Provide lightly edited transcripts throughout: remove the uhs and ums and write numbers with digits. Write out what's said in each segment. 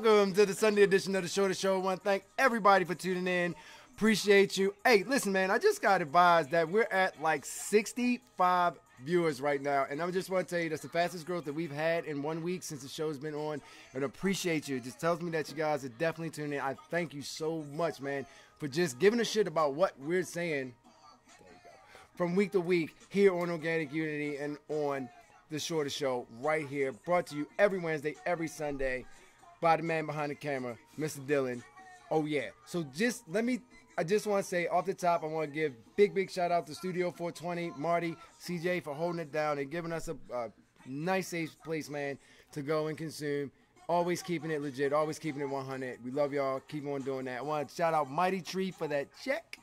welcome to the Sunday edition of the Show. I want to thank everybody for tuning in. Appreciate you. Hey, listen, man, I just got advised that we're at like 65 viewers right now, and I just want to tell you that's the fastest growth that we've had in 1 week since the show's been on, and appreciate you. It just tells me that you guys are definitely tuning in. I thank you so much, man, for just giving a shit about what we're saying from week to week here on Organic Unity and on the Shorter Show right here, brought to you every Wednesday, every Sunday by the man behind the camera, Mr. Dylan. Oh yeah. So I just want to say off the top, I want to give big shout out to Studio 420, Marty, CJ for holding it down and giving us a nice safe place, man, to go and consume. Always keeping it legit, always keeping it 100. We love y'all. Keep on doing that. I want to shout out Mighty Tree for that check.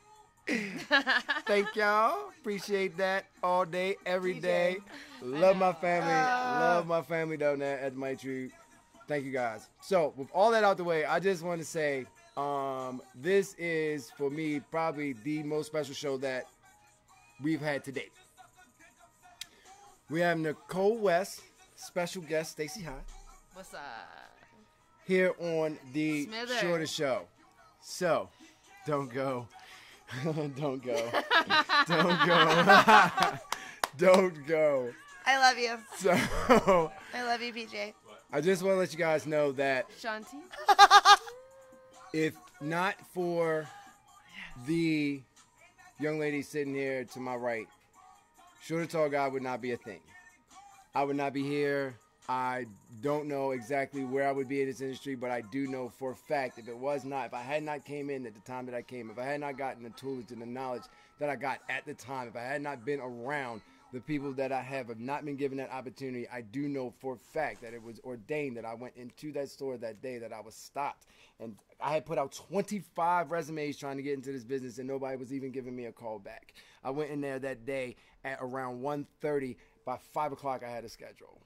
Thank y'all. Appreciate that all day, every day. Love my family. Love my family down there at the Mighty Tree. Thank you guys. So with all that out the way, I just want to say this is for me probably the most special show that we've had to date. We have Nichole West, special guest Stacey High. What's up? Here on the Smither. Shorter Show. So don't go. Don't go. Don't go. Don't go. I love you. So I love you, PJ. I just want to let you guys know that Shanti. if not for the young lady sitting here to my right, Shorter Tall Guy would not be a thing. I would not be here. I don't know exactly where I would be in this industry, but I do know for a fact if I had not came in at the time that I came, if I had not gotten the tools and the knowledge that I got at the time, if I had not been around the people that I have not been given that opportunity, I do know for a fact that it was ordained that I went into that store that day that I was stopped. And I had put out 25 resumes trying to get into this business, and nobody was even giving me a call back. I went in there that day at around 1:30. By 5 o'clock, I had a schedule.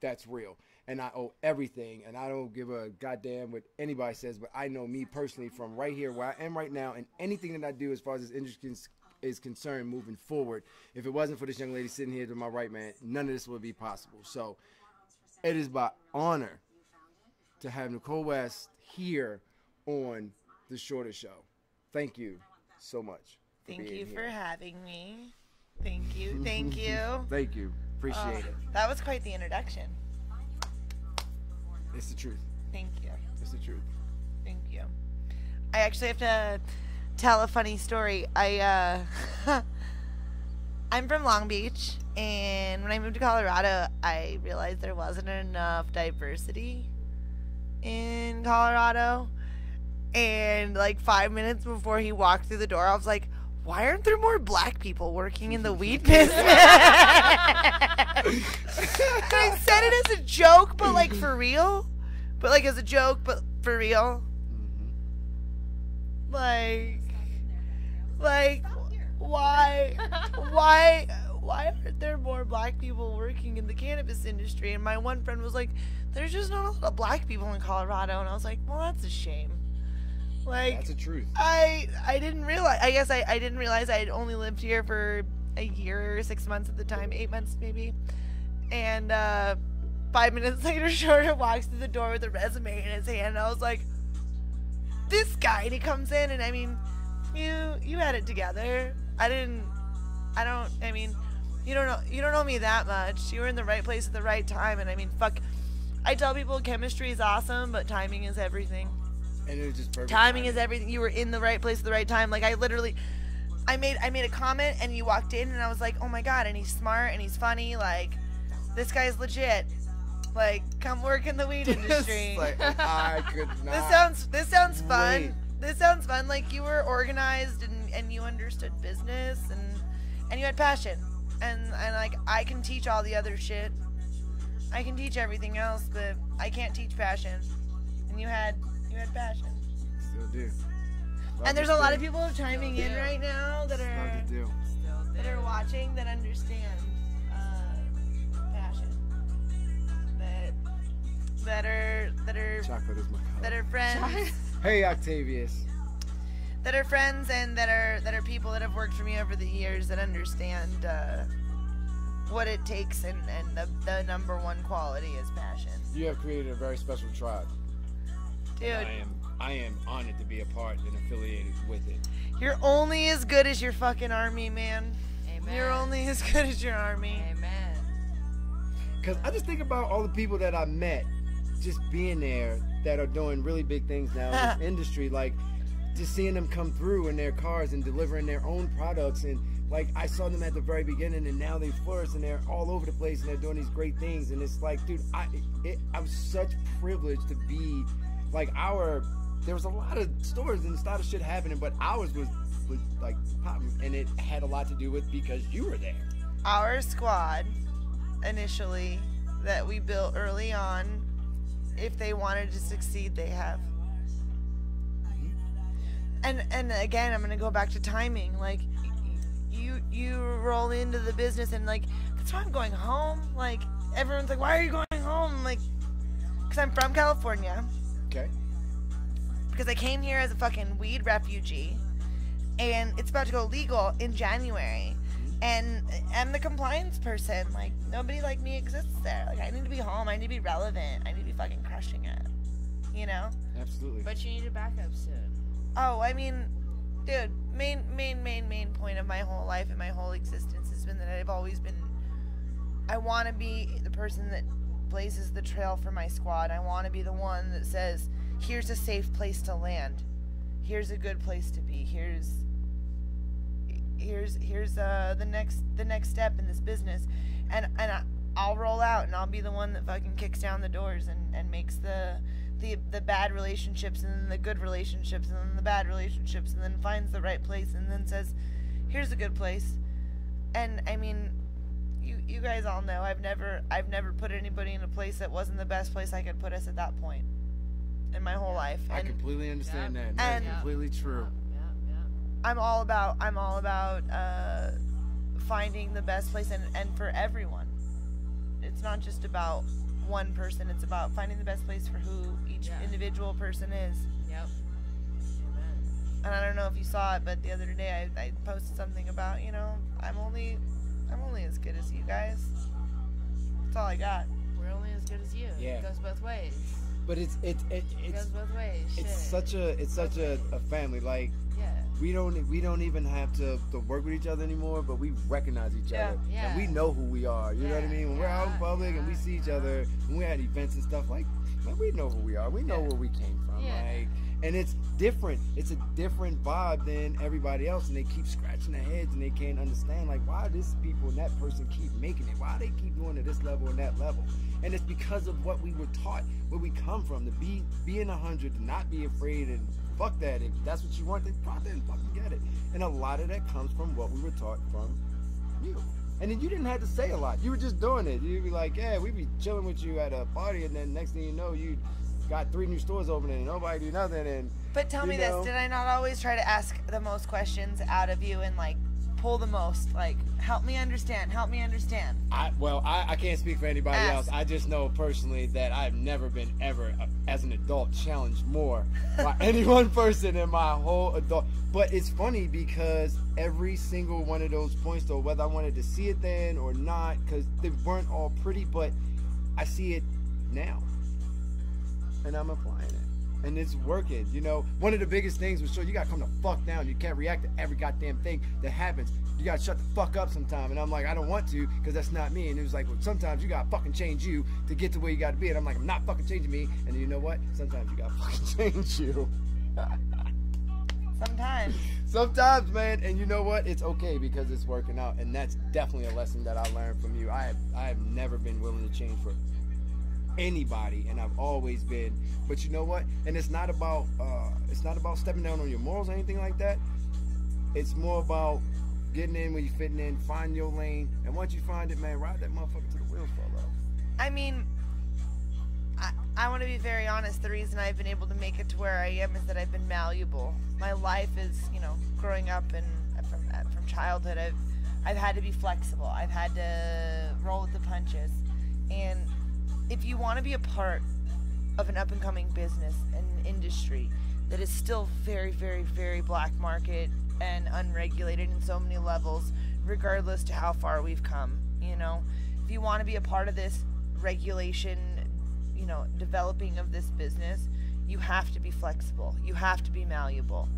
That's real. And I owe everything, and I don't give a goddamn what anybody says, but I know me personally from right here where I am right now, and anything that I do as far as this industry is concerned moving forward, if it wasn't for this young lady sitting here to my right, man, none of this would be possible. So it is by honor to have Nichole West here on the Shorter Show. Thank you so much. Thank you for having me. Thank you. Thank you. Thank you. Appreciate it. That was quite the introduction. It's the truth. Thank you. It's the truth. Thank you. I actually have to tell a funny story. I'm from Long Beach, and when I moved to Colorado, I realized there wasn't enough diversity in Colorado. And like 5 minutes before he walked through the door, I was like, why aren't there more black people working in the weed business? I said it as a joke, but like for real. But like as a joke, but for real. Like why aren't there more black people working in the cannabis industry? And my one friend was like, there's just not a lot of black people in Colorado. And I was like, well, that's a shame. Like, that's the truth. I didn't realize. I guess I didn't realize I had only lived here for a year, 6 months at the time, 8 months maybe. And 5 minutes later, Shorter walks through the door with a resume in his hand. And I was like, this guy. And he comes in, and I mean, you had it together. I mean, you don't know me that much. You were in the right place at the right time. And I mean, fuck. I tell people chemistry is awesome, but timing is everything. And it was just perfect. Timing is everything. You were in the right place at the right time. Like I made a comment and you walked in and I was like, oh my god, and he's smart and he's funny. Like this guy's legit. Like come work in the weed industry. Like, I could not. This sounds fun. Wait. This sounds fun. Like you were organized and you understood business and you had passion. And like I can teach all the other shit. I can teach everything else, but I can't teach passion. And you had passion. Still do. And there's a lot of people chiming in right now that are watching that understand passion. That are chocolate is my color. That are friends. Hey Octavius. That are friends and that are people that have worked for me over the years that understand what it takes, and the number one quality is passion. You have created a very special tribe. Dude. I am honored to be a part and affiliated with it. You're only as good as your fucking army, man. Amen. You're only as good as your army. Amen. Because I just think about all the people that I met just being there that are doing really big things now in this industry. Like, just seeing them come through in their cars and delivering their own products. And, like, I saw them at the very beginning, and now they flourish, and they're all over the place, and they're doing these great things. And it's like, dude, I was such privileged to be, like, there was a lot of stores and a lot of shit happening, but ours was like popping, and it had a lot to do with because you were there. Our squad, initially, that we built early on, if they wanted to succeed, they have. And again, I'm gonna go back to timing. Like, you roll into the business, and like, that's why I'm going home. Like, everyone's like, why are you going home? Like, because I'm from California. Okay. Because I came here as a fucking weed refugee, and it's about to go legal in January, and I'm the compliance person. Like, nobody like me exists there. Like, I need to be home. I need to be relevant. I need to be fucking crushing it. You know? Absolutely. But you need a backup soon. Oh, I mean, dude, main point of my whole life and my whole existence has been that I've always been, I want to be the person that blazes the trail for my squad. I want to be the one that says, here's a safe place to land. Here's a good place to be. Here's the next step in this business, and I'll roll out, and I'll be the one that fucking kicks down the doors and makes the bad relationships, and then the good relationships, and then the bad relationships, and then finds the right place, and then says, here's a good place. And I mean, you guys all know I've never put anybody in a place that wasn't the best place I could put us at that point in my whole life. I completely understand that. That's completely true. I'm all about finding the best place, and for everyone. It's not just about one person. It's about finding the best place for who each individual person is. Yep. And I don't know if you saw it, but the other day I posted something about, you know, I'm only as good as you guys. That's all I got. We're only as good as you. Yeah. It goes both ways. But it goes both ways. It's such a family. Like, we don't even have to work with each other anymore, but we recognize each other. Yeah. And we know who we are. You know what I mean? When we're out in public and we see each other, when we're at events and stuff, like, man, we know who we are. We know where we came from. Yeah. Like, and it's different. It's a different vibe than everybody else, and they keep scratching their heads and they can't understand, like, why this people and that person keep making it? Why they keep going to this level and that level? And it's because of what we were taught, where we come from, to be in 100, to not be afraid, and fuck that. If that's what you want, then go out there and fucking get it. And a lot of that comes from what we were taught from you. And then you didn't have to say a lot. You were just doing it. You'd be like, yeah, we'd be chilling with you at a party, and then next thing you know, you got 3 new stores opening and nobody do nothing. And but tell me this, did I not always try to ask the most questions out of you and like pull the most? Like, help me understand. I can't speak for anybody else. I just know personally that I've never been ever as an adult challenged more by any one person in my whole adult. But it's funny because every single one of those points, though, whether I wanted to see it then or not, because they weren't all pretty, but I see it now. And I'm applying it. And it's working. You know, one of the biggest things was, you gotta come the fuck down. You can't react to every goddamn thing that happens. You gotta shut the fuck up sometime. And I'm like, I don't want to, because that's not me. And it was like, well, sometimes you gotta fucking change you to get to where you gotta be. And I'm like, I'm not fucking changing me. And you know what? Sometimes you gotta fucking change you. Sometimes, man. And you know what? It's okay, because it's working out. And that's definitely a lesson that I learned from you. I have never been willing to change for anybody, and I've always been. But you know what? And it's not about stepping down on your morals or anything like that. It's more about getting in when you're fitting in, find your lane, and once you find it, man, ride that motherfucker till the wheels fall off. I mean, I want to be very honest. The reason I've been able to make it to where I am is that I've been malleable. My life is, you know, growing up and from childhood, I've had to be flexible. I've had to roll with the punches. And if you want to be a part of an up-and-coming business and industry that is still very, very, very black market and unregulated in so many levels, regardless to how far we've come, you know? If you want to be a part of this regulation, you know, developing of this business, you have to be flexible. You have to be malleable.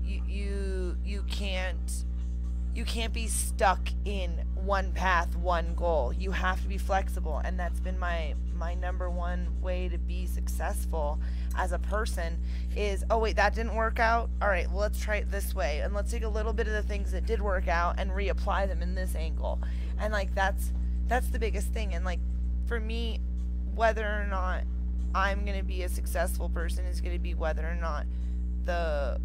You can't be stuck in one path, one goal. You have to be flexible, and that's been my number one way to be successful as a person is, oh wait, that didn't work out. All right, well, let's try it this way, and let's take a little bit of the things that did work out and reapply them in this angle. And like that's the biggest thing. And like for me, whether or not I'm gonna be a successful person is gonna be whether or not the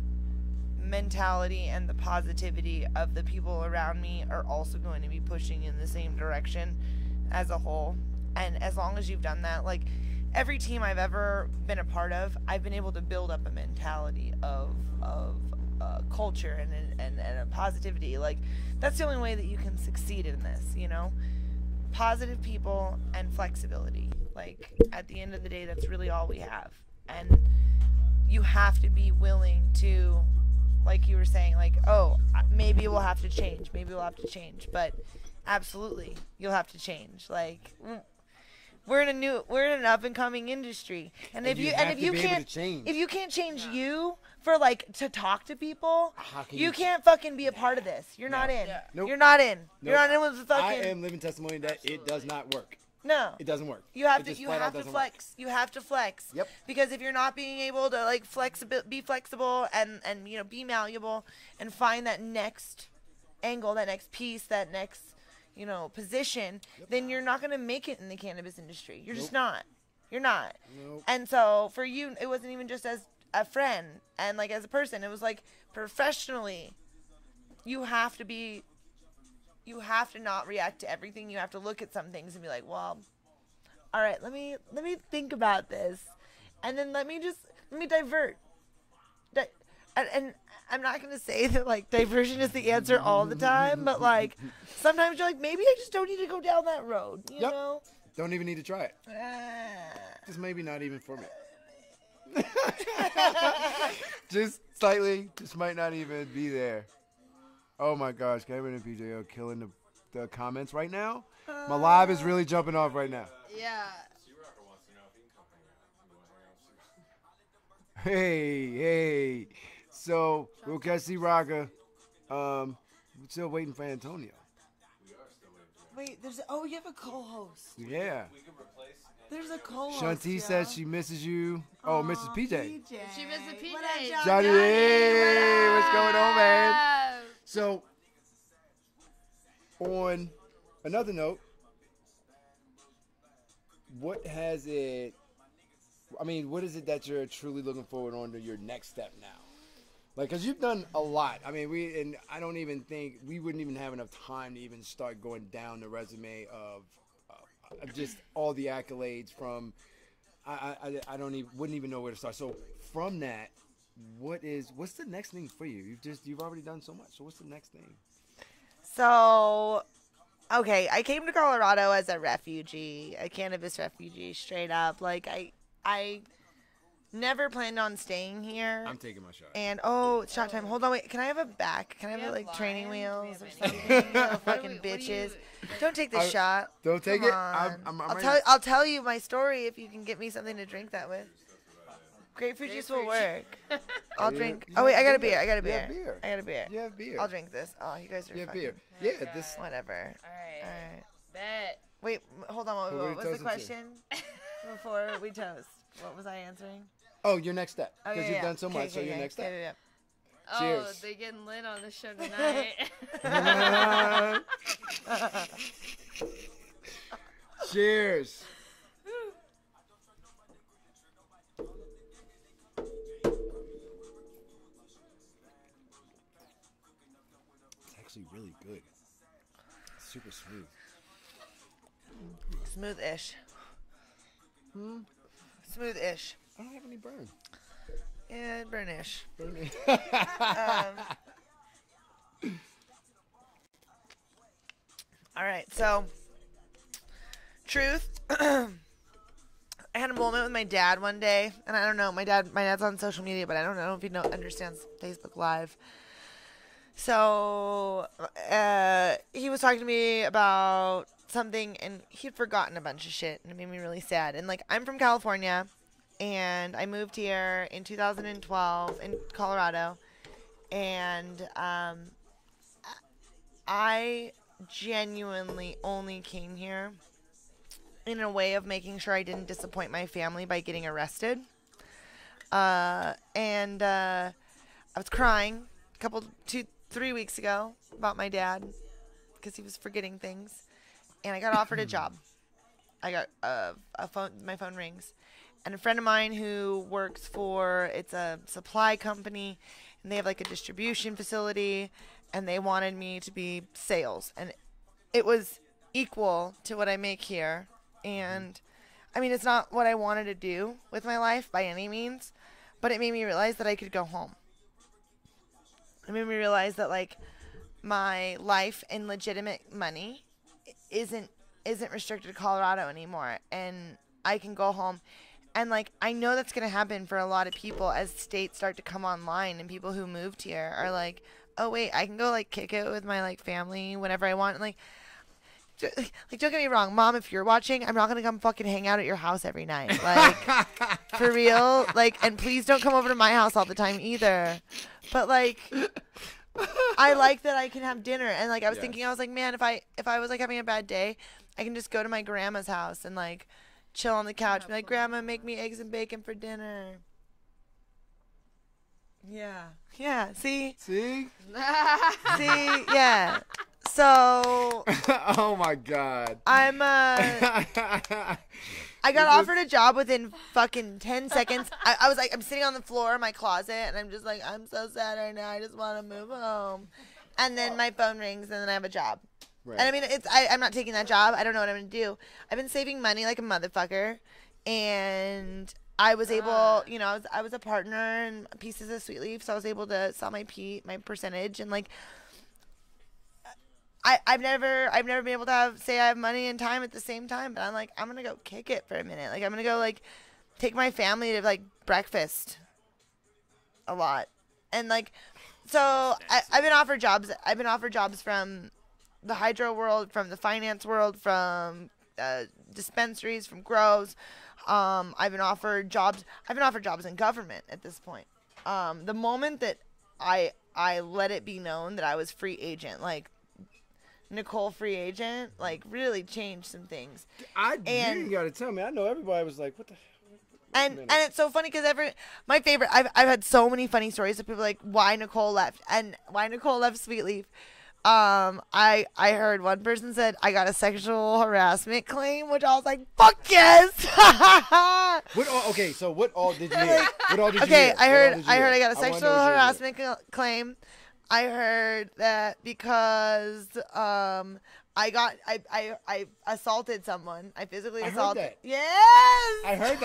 mentality and the positivity of the people around me are also going to be pushing in the same direction as a whole. And as long as you've done that, like every team I've ever been a part of, I've been able to build up a mentality of culture and a positivity. Like that's the only way that you can succeed in this, you know? Positive people and flexibility. Like at the end of the day, that's really all we have. And you have to be willing to, like you were saying, like, oh, maybe we'll have to change. Maybe we'll have to change. But absolutely, you'll have to change. Like, we're in an up and coming industry. And if you can't change you for like to talk to people, you can't fucking be a part of this. You're not in. Yeah. Nope. You're not in. Nope. You're not in with the fucking. I am living testimony that it does not work. No. It doesn't work. You have to flex. Work. You have to flex. Yep. Because if you're not being able to like be flexible and you know, be malleable and find that next angle, that next piece, that next, you know, position, then you're not going to make it in the cannabis industry. You're just not. You're not. Nope. And so for you, it wasn't even just as a friend and like as a person. It was like professionally, you have to not react to everything. You have to look at some things and be like, well, all right, let me think about this. And then let me divert. And I'm not going to say that like diversion is the answer all the time, but like sometimes you're like, maybe I just don't need to go down that road, you know? Don't even need to try it. Just maybe not even for me. Just slightly, just might not even be there. Oh my gosh, Kevin and PJ are killing the comments right now. My live is really jumping off right now. Yeah. Hey. So, we'll catch C-Rocker. We're still waiting for Antonio. Wait, you have a co-host. Yeah. There's a co-host. Shanti says she misses you. Oh, Mrs. PJ. She misses PJ. Johnny, hey, what's going on, man? So, on another note, what is it that you're truly looking forward on to your next step now? Like, because you've done a lot. I mean, I don't even think we wouldn't even have enough time to even start going down the resume of just all the accolades from, wouldn't even know where to start. So from that, what's the next thing for you? You've already done so much. So what's the next thing? So, okay, I came to Colorado as a refugee, a cannabis refugee, straight up. Like, I never planned on staying here. I'm taking my shot. And, it's shot time. Hold on, wait. Can I have a back? Can I have, like, training wheels or something? Fucking bitches. Don't take this shot. Don't take Come it? on. I'm I'll tell you my story if you can get me something to drink that with. Grapefruit juice will work. I'll drink. Oh, wait, I got a beer. I got a beer. You have beer. I'll drink this. Oh, you guys are fucking. Beer. Yeah, this. Whatever. All right. Bet. Wait, hold on. What was the question to? before we toast? What was I answering? Oh, your next step. Oh, Because you've done so much, so your next step. Yeah. Oh, they're getting lit on the show tonight. Cheers. It's actually really good. It's super smooth. Smooth-ish. Smooth-ish. I don't have any burn. Yeah, burnish. All right, so truth. I had a moment with my dad one day, and I don't know. My dad's on social media, but I don't know if he understands Facebook Live. So he was talking to me about something, and he'd forgotten a bunch of shit, and it made me really sad. And like, I'm from California, and I moved here in 2012 in Colorado, and I genuinely only came here in a way of making sure I didn't disappoint my family by getting arrested. And I was crying 3 weeks ago about my dad because he was forgetting things, and I got offered a job. I got a phone. My phone rings, and a friend of mine who works for, it's a supply company, and they have like a distribution facility, and they wanted me to be sales, and it was equal to what I make here. And I mean, it's not what I wanted to do with my life by any means, but it made me realize that I could go home. It made me realize that like my life and legitimate money isn't restricted to Colorado anymore, and I can go home. And like, I know that's gonna happen for a lot of people as states start to come online, and people who moved here are like, oh wait, I can go like kick it with my like family whenever I want. And like, don't get me wrong, Mom, if you're watching, I'm not gonna come fucking hang out at your house every night, like for real. Like, and please don't come over to my house all the time either. But like, I like that I can have dinner. And like, I was thinking, I was like, man, if I was like having a bad day, I can just go to my grandma's house and like chill on the couch, be like, Grandma, make me eggs and bacon for dinner. Yeah. See. Yeah. So. Oh my God. I got offered a job within fucking 10 seconds. I was like, I'm sitting on the floor in my closet, and I'm just like, I'm so sad right now. I just want to move home. And then my phone rings, and then I have a job. Right. And I mean, I'm not taking that job. I don't know what I'm going to do. I've been saving money like a motherfucker, and I was able, you know, I was a partner in Pieces of Sweet Leaf, so I was able to sell my percentage, and like, I've never been able to say I have money and time at the same time, but I'm like, I'm gonna go kick it for a minute. Like, I'm gonna go like take my family to like breakfast a lot, and like, so I've been offered jobs. I've been offered jobs from the hydro world, from the finance world, from dispensaries, from grows. I've been offered jobs in government at this point. The moment that I let it be known that I was free agent, like Nichole free agent, like really changed some things. You gotta tell me. I know everybody was like, what the hell? And it's so funny because my favorite, I've had so many funny stories of people like why Nichole left Sweet Leaf. I heard one person said I got a sexual harassment claim, which I was like, fuck yes. So what all did you hear? I heard I got a sexual harassment claim. I heard that because I assaulted someone. I physically assaulted. Heard that. Yes. I heard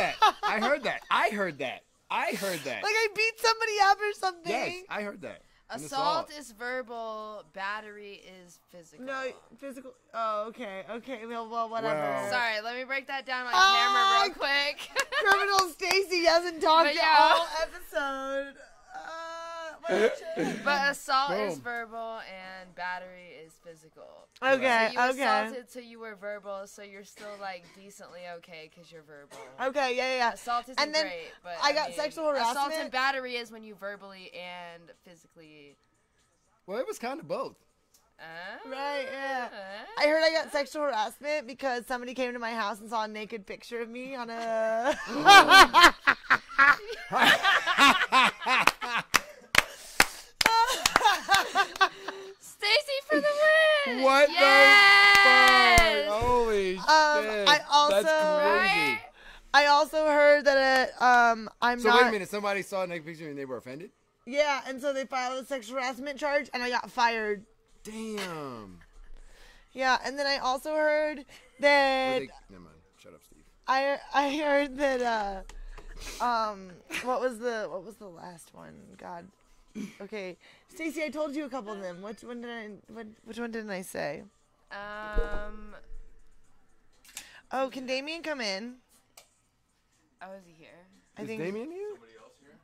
that. Like I beat somebody up or something. Yes, I heard that. Assault is verbal. Battery is physical. No, physical. Oh, okay. Well, whatever. Well. Sorry, let me break that down on camera real quick. Criminal Stacy hasn't talked all episode. But assault is verbal and battery is physical. Okay, so you assaulted, so you were verbal, so you're still like decently okay because you're verbal. Okay, yeah. Assault isn't great, but I got sexual harassment. Assault and battery is when you verbally and physically. Well, it was kind of both. Right, yeah. I heard I got sexual harassment because somebody came to my house and saw a naked picture of me on a. Stacy for the win! What the fuck? Holy shit! That's crazy. I also heard that I'm not. So wait a minute, somebody saw a naked picture and they were offended? Yeah, and so they filed a sexual harassment charge, and I got fired. Damn. Yeah, and then I also heard that. Never mind. Shut up, Steve. I heard that. What was the last one? God. Okay, Stacy, I told you a couple of them. Which one didn't I say? Oh, can Damien come in? Oh, is he here? Is Damien here? Somebody else here?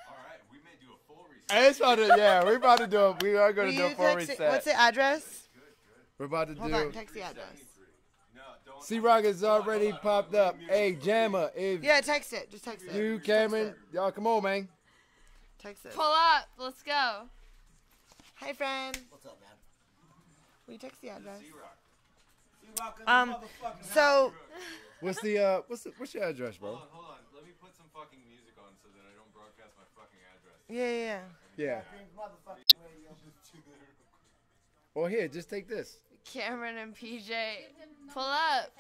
All right, we may do a full reset. We're about to do it. We are going to do a full reset. What's the address? We're about to Hold on, text the address. C-Rock has already popped up. Hey, Jammer, if text it. Just text it. you, Cameron, y'all come on, man. Text it. Pull up. Let's go. Hi, friend. What's up, man? Will you text the address? So What's your address, bro? Hold on. Let me put some fucking music on so that I don't broadcast my fucking address. Yeah. Or here, just take this. Cameron and PJ. Pull up.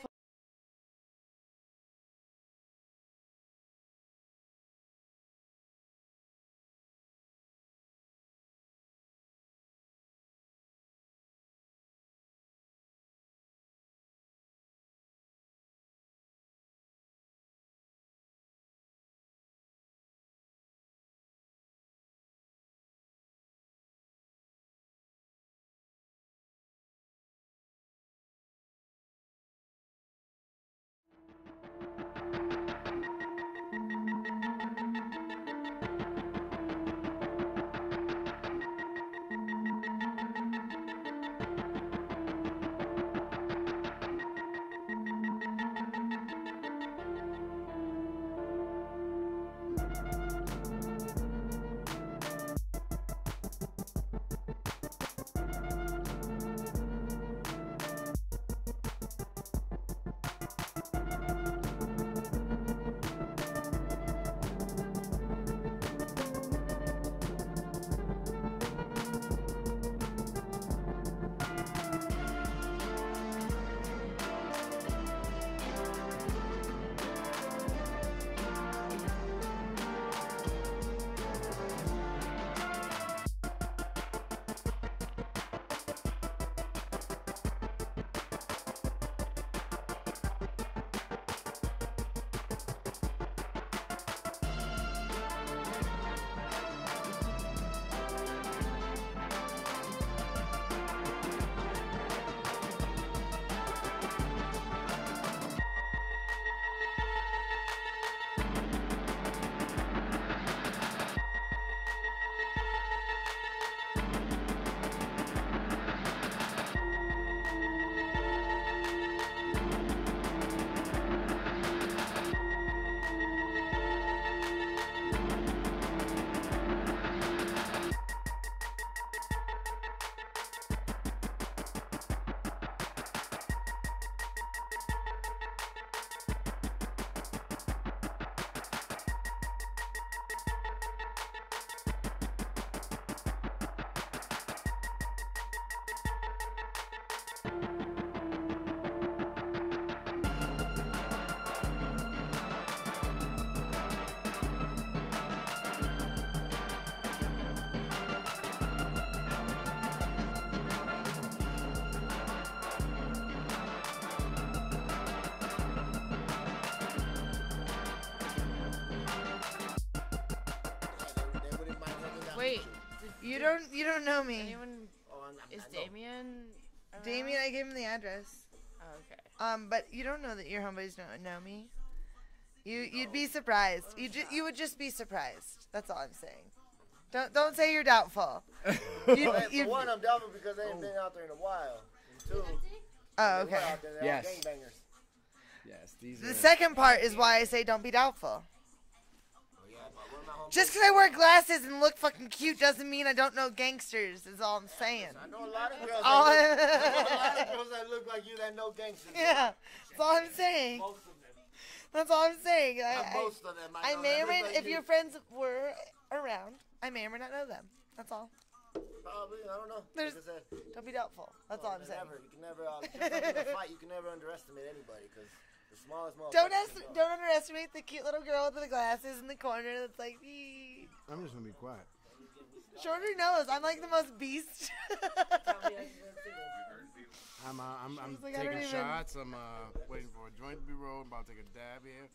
Wait, you don't know me. Anyone? Is Damien? Around? Damien, I gave him the address. Oh, okay. But you don't know that your homeboys don't know me. You'd be surprised. You would just be surprised. That's all I'm saying. Don't say you're doubtful. For one, I'm doubtful because they ain't been out there in a while. And two, Oh, okay. Yes. gangbangers. Yes, these The are. second part is why I say don't be doubtful. Just because I wear glasses and look fucking cute doesn't mean I don't know gangsters, is all I'm saying. I know a lot of girls. All That look like you that know gangsters. Yeah, that's all I'm saying. Most of them. That's all I'm saying. Not most of them. I know may that or may, look like if you. your friends were around, I may or may not know them. That's all. Probably, I don't know. There's- Like I said, Don't be doubtful. That's all I'm saying. You can never, just like in a fight, you can never underestimate anybody because the smallest Don't motherfucker. don't underestimate the cute little girl with the glasses in the corner that's like, "Ee." I'm just gonna be quiet. Shorter knows. I'm like the most beast. I'm She's like, I don't taking even- shots. I'm waiting for a joint to be rolled. I'm about to take a dab here.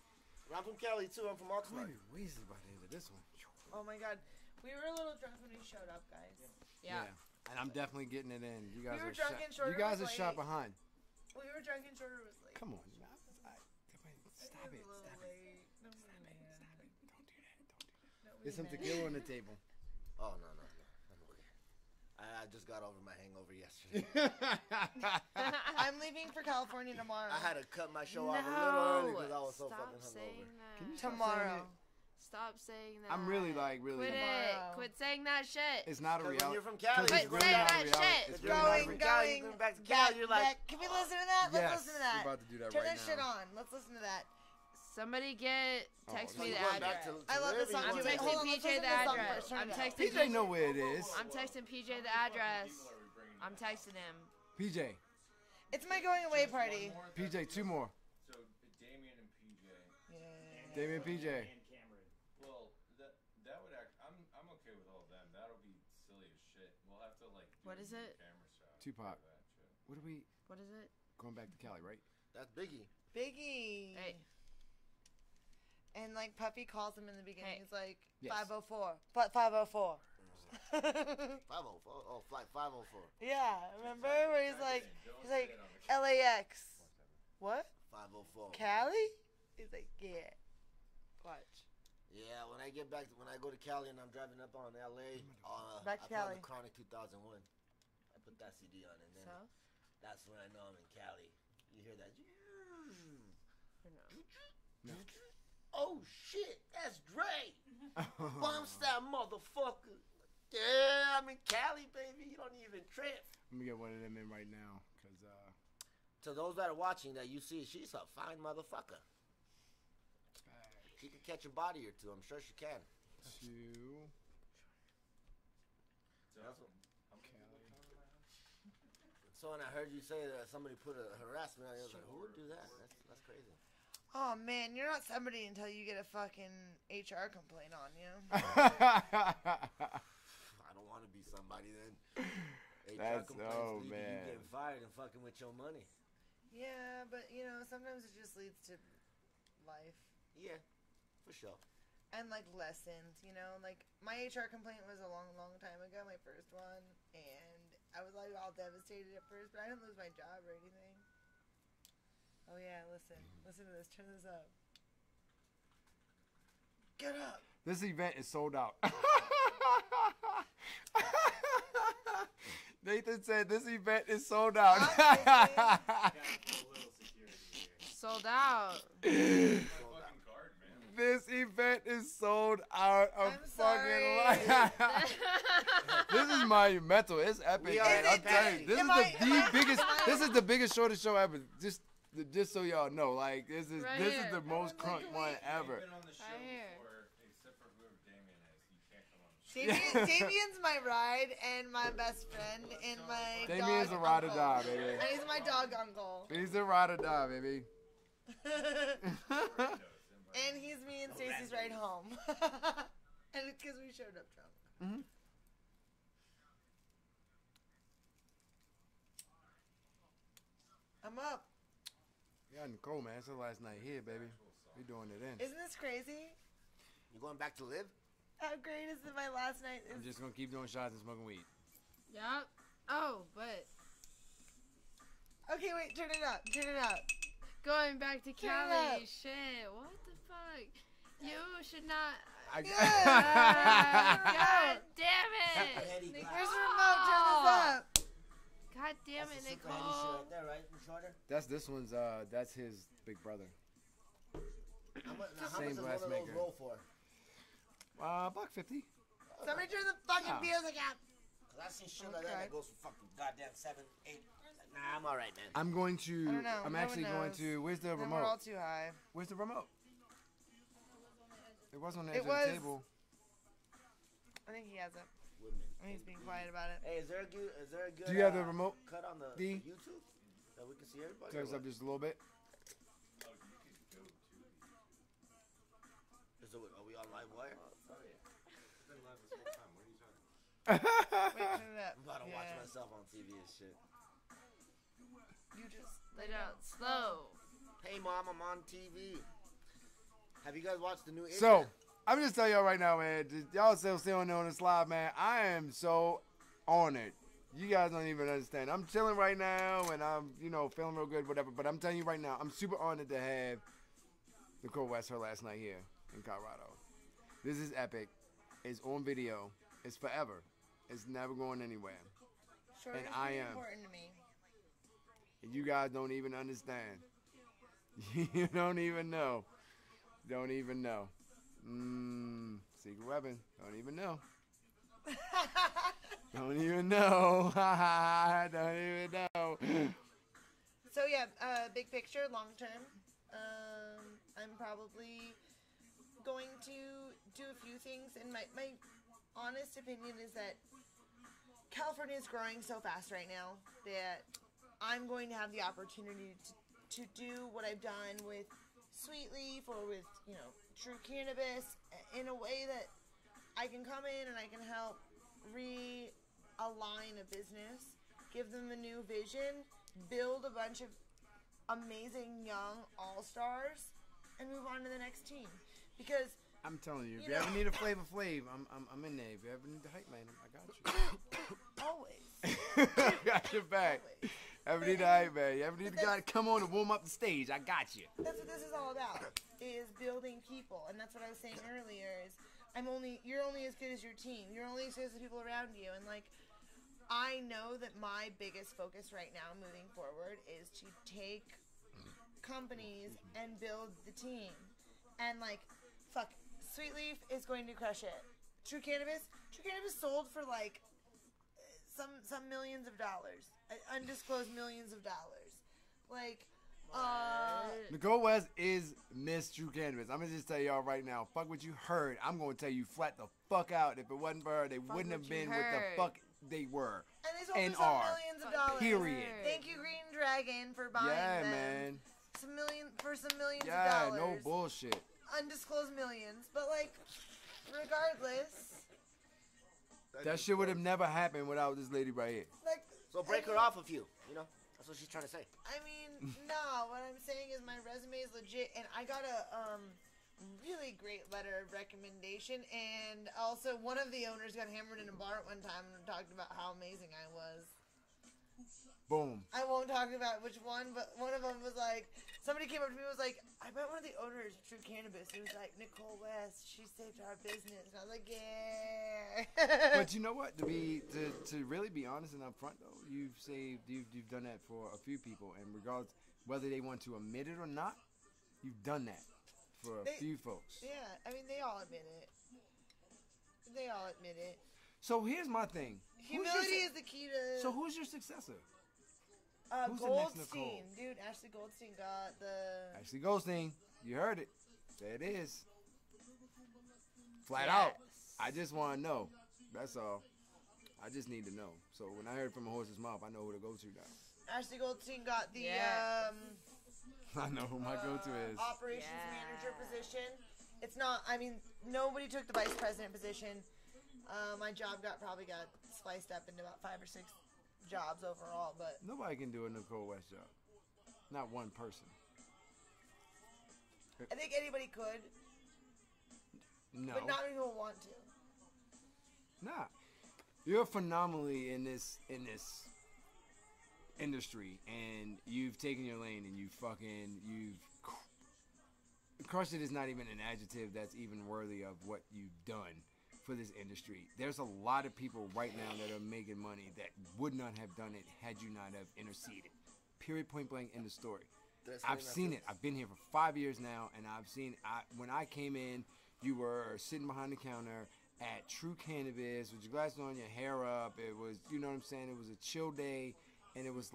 I'm from Cali too. I'm from Oxnard. Wait, wasted by the end of this one. Oh my god. We were a little drunk when we showed up, guys. Yeah. And I'm definitely getting it in. You guys were are drunk and shot. Shorter You guys was are shot late. behind. We were drunk and Shorter was late. Come on, stop it. Stop it. Stop it. There's some tequila on the table. Oh, no. I'm okay. I just got over my hangover yesterday. I'm leaving for California tomorrow. I had to cut my show off a little early because I was so Stop fucking saying hungover. that. Can you Tomorrow. Stop saying that. I'm really like really. Quit Tomorrow. it. Quit saying that shit. It's not a When reality. you're from Cali, Quit it's saying really not that a shit. It's You're really not from a Cali, you're going back to Cali, you're like, Can we listen to that? Yes, Let's listen to that. we're about to do that Turn right this now. shit on. Let's listen to that. Somebody text Oh, me you the going back address. to I love live, this song you I'm too. wanna Wait, texting hold on, let's PJ listen the to this song address. first. Turn I'm it up. texting PJ know where it is. I'm texting PJ the address. I'm texting him. PJ, It's my going away party. PJ, two more. So Damien and PJ. Yeah. Damien, PJ. And Cameron. Well, that would act. I'm okay with all of them. That'll be silly as shit. We'll have to like. Do What is a it? Camera shot. Tupac. for that shit. What are we What is it? going back to Cali, right? That's Biggie. Biggie. Hey. And like Puffy calls him in the beginning. Hey. He's like Yes. 504. But 504. 504. Oh, flight 504. Yeah, remember where he's like Don't say it on the show. LAX. What? 504. Cali? He's like, yeah. Watch. Yeah, when I go to Cali and I'm driving up on LA, Back to I put on Cali. the Chronic 2001. I put that CD on and then So? that's when I know I'm in Cali. You hear that? Or no? No. Oh shit, that's Dre. Bumps that motherfucker. Yeah, I'm in Cali, baby. You don't even trip. Let me get one of them in right now, cause To those that are watching, that you see, she's a fine motherfucker. She can catch a body or two. I'm sure she can. two. That's what- Cali. So when I heard you say that somebody put a harassment on you, I was like, who would do that? That's crazy. Oh man, you're not somebody until you get a fucking HR complaint on you. I don't want to be somebody then. HR That's- complaints oh, lead to man. you getting fired and fucking with your money. Yeah, but you know, sometimes it just leads to life. Yeah, for sure. And like lessons, you know, like my HR complaint was a long time ago, my first one, and I was like all devastated at first, but I didn't lose my job or anything. Oh yeah, listen to this, turn this up. Get up. This event is sold out. Nathan said this event is sold out. Got a little security here. Sold out. My fucking card, man. This event is sold out. I'm Fucking sorry. This is monumental. It's epic. We Man. are I'm telling you, this Am is I- am I- biggest. am I- This is the biggest shortest show ever. Just so y'all know, like this is Right this here. is the most crunk one ever. You've been on the show Right here. before, except for whoever Damien is. You can't come on the show. Damien's my ride and my best friend and my Damien's a dog ride or uncle. die, baby. And he's my dog uncle. He's a ride or die, baby. And he's me and Stacy's ride home. And it's because we showed up drunk. Mhm. I'm up. Yeah, Nichole, man. It's the last night here, baby. We doing it in. Isn't this crazy? You going back to live? How great is it my last night? I'm just gonna keep doing shots and smoking weed. Yup. Oh, but Okay, wait, turn it up. Turn it up. going back to Turn it Cali. up. Shit. What the fuck? You should not. I, God damn it. Where's the remote? Turn this up. God damn it, That's the super handy shit Nicole. right there, right? Shorter? that's this one's. That's his big brother. How much Same does one glass of those maker. roll for? $1.50. Somebody turn the fucking Oh. music up. Cause I've seen shit like that Okay. that goes for fucking goddamn 7, 8. Nah, I'm alright, man. I'm going to. I don't know. I'm No actually one going knows. to. Where's the Then we're all remote? too high. Where's the remote? It was on the It edge of was- the table. I think he has it. Women. And he's being quiet about it. Hey, is there a good Do you have the remote, cut on the D? YouTube that we can see everybody? Turns or up what? just a little bit. Oh, you could go to. Is it, are we on live wire? It's been live this whole time. What are you talking Wait, turn it up. I'm about to watch Yeah. myself on TV and shit. You just Lay down slow. Hey, Mom, I'm on TV. Have you guys watched the new? So, It? I'm just telling y'all right now, man. Y'all still on there on this live, man. I am so honored. You guys don't even understand. I'm chilling right now, and I'm, feeling real good, whatever. But I'm telling you right now, I'm super honored to have Nichole West her last night here in Colorado. This is epic. It's on video. It's forever. It's never going anywhere. Sugar's And I pretty am. important to me. And you guys don't even understand. You don't even know. Don't even know. Secret weapon. Don't even know. Don't even know. Don't even know. So yeah, big picture, long term. I'm probably going to do a few things, and my honest opinion is that California is growing so fast right now that I'm going to have the opportunity to do what I've done with Sweet Leaf or with, True Cannabis in a way that I can come in and I can help realign a business, give them a new vision, build a bunch of amazing young all-stars, and move on to the next team. Because I'm telling you, if you ever need a Flavor Flav, I'm in there. If you ever need the hype man, I got you. always. Got your back. Always. Ever need the hype man? You ever need the guy to come on and warm up the stage? I got you. That's what this is all about, is building people. And that's what I was saying earlier, is you're only as good as your team. You're only as good as the people around you. And I know that my biggest focus right now moving forward is to take companies and build the team. And Sweet Leaf is going to crush it. True Cannabis sold for some millions of dollars. Undisclosed millions of dollars. Nichole West is Miss True Cannabis. I'm going to just tell y'all right now, fuck what you heard. I'm going to tell you flat the fuck out. If it wasn't for her, they wouldn't have been what the fuck they were. And they sold and for some are. millions of dollars. Period. Thank you, Green Dragon, for buying them. Man. Some millions of Yeah, dollars. no bullshit. Undisclosed millions. But regardless. That shit would have never happened without this lady right here. So break her off of you. That's what she's trying to say. I mean, no. What I'm saying is my resume is legit, and I got a really great letter of recommendation. And also, one of the owners got hammered in a bar at one time and talked about how amazing I was. Boom. I won't talk about which one, but one of them was somebody came up to me and was like, I met one of the owners of True Cannabis. He was like, Nichole West, she saved our business. And I was like, yeah. But you know what? To really be honest and upfront though, you've done that for a few people, and regardless whether they want to admit it or not, you've done that for a few folks. Yeah, I mean they all admit it. They all admit it. So here's my thing. Humility is the key to. So who's your successor? Who's the next Nichole? Goldstein, dude. Ashley Goldstein got the. Ashley Goldstein, you heard it. There it is. Flat out. I just want to know. That's all. I just need to know. So when I heard from a horse's mouth, I know who to go to now. Ashley Goldstein got the I know who my go-to is. Operations manager position. It's not. I mean, nobody took the vice president position. My job probably got sliced up into about 5 or 6 jobs overall, but nobody can do a Nichole West job. Not one person. I think anybody could. No. But not many people want to. Nah. You're phenomenally in this industry, and you've taken your lane and you've crushed it. Is not even an adjective that's even worthy of what you've done for this industry. There's a lot of people right now that are making money that would not have done it had you not have interceded. Period, point blank, in the story. I've seen it. I've been here for 5 years now, and I've seen when I came in, you were sitting behind the counter at True Cannabis with your glasses on, your hair up. It was, you know what I'm saying, it was a chill day, and it was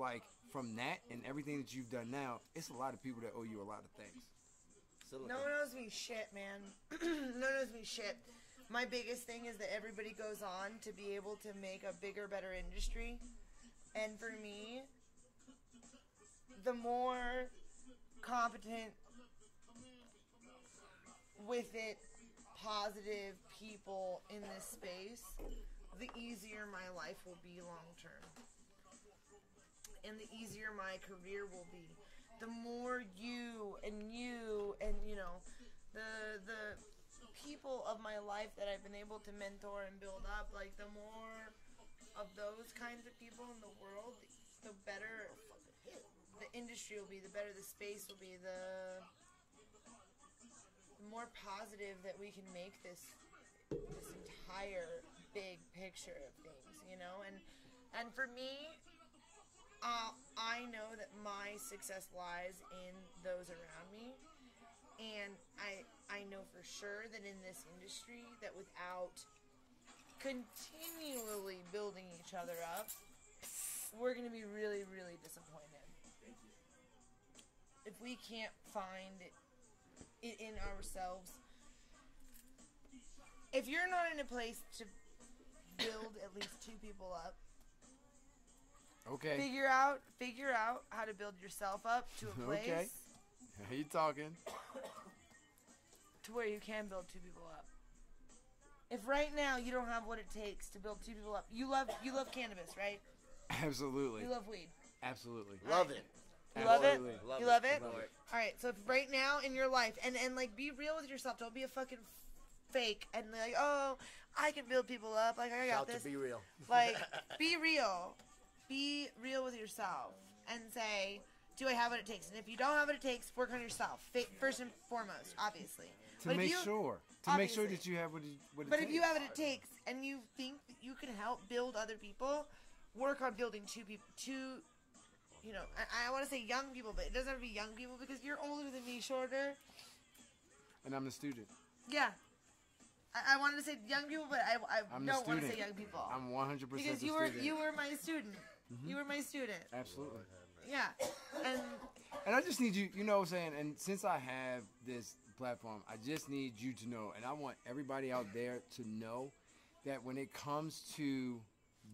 from that and everything that you've done now, it's a lot of people that owe you a lot of things. No one owes me shit, man. No one owes me shit. My biggest thing is that everybody goes on to be able to make a bigger, better industry. And for me, the more competent, with it, positive people in this space, the easier my life will be long term. And the easier my career will be. The more you and the people of my life that I've been able to mentor and build up, the more of those kinds of people in the world, the better the industry will be, the better the space will be, the more positive that we can make this entire big picture of things, you know? And for me, I know that my success lies in those around me. And I know for sure that in this industry, that without continually building each other up, we're going to be really, really disappointed. If we can't find it in ourselves, if you're not in a place to build at least 2 people up, okay, figure out how to build yourself up to a place. Okay. How you talking? To where you can build 2 people up. If right now you don't have what it takes to build 2 people up, you love cannabis, right? Absolutely. You love weed. Absolutely. Love it. You love it? Absolutely. You love it? Love it. All right, so if right now in your life, and like, be real with yourself. Don't be a fucking fake and like, oh, I can build people up. Like, I got Shout this. to Be Real. Like, be real. Be real with yourself and say, do I have what it takes? And if you don't have what it takes, work on yourself. First and foremost, obviously. To make sure that you have what it takes. But if you have what it takes and you think that you can help build other people, work on building 2 people. You know, I want to say young people, but it doesn't have to be young people because you're older than me, shorter. And I'm the student. Yeah. I wanted to say young people, but I don't want to say young people. I'm 100% because the you were student. my student. You were my student. Absolutely. Yeah. And I just need you, you know what I'm saying? And since I have this platform, I just need you to know, and I want everybody out there to know that when it comes to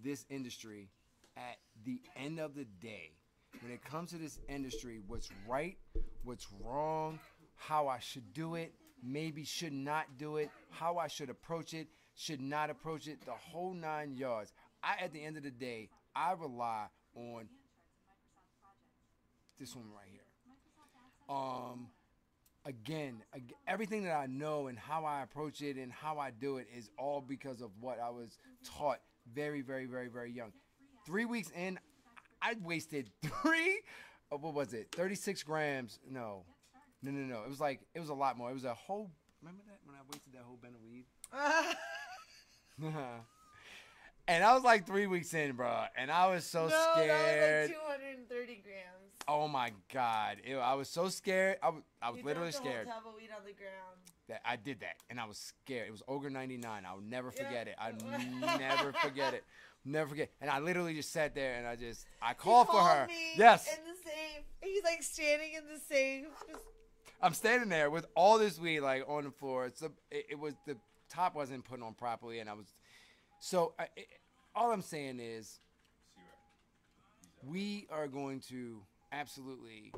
this industry, at the end of the day, when it comes to this industry, what's right, what's wrong, how I should do it, maybe should not do it, how I should approach it, should not approach it, the whole 9 yards. At the end of the day, I rely on this one right here. Again, everything that I know and how I approach it and how I do it is all because of what I was taught very, very, very, very young. 3 weeks in, I wasted 36 grams. No. It was a lot more. It was a whole, remember that when I wasted that whole bin of weed? And I was like 3 weeks in, bro, and I was so scared. That was like 230 grams. Oh my God! I was so scared. I was literally scared. You dumped a whole tub of weed on the ground. That I did that, and I was scared. It was Ogre 99. I'll never forget it. I never forget it. Never forget. And I literally just sat there, and I called for her. Me yes. In the safe. He's like standing in the safe. I'm standing there with all this weed like on the floor. It was the top wasn't put on properly, and I was so. All I'm saying is, we are going to absolutely,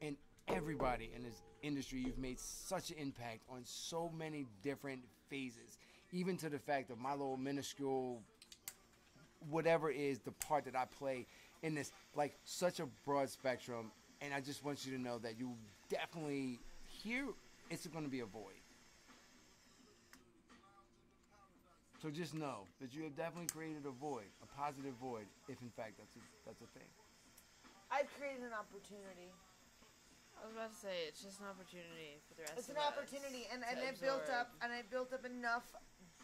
and everybody in this industry, you've made such an impact on so many different phases, even to the fact of my little minuscule, whatever is the part that I play in this, like such a broad spectrum. And I just want you to know that you definitely, here, it's going to be a void. So just know that you have definitely created a void, a positive void, if in fact that's a thing. I've created an opportunity. I was about to say, it's just an opportunity for the rest It's of an us opportunity, and to I built up enough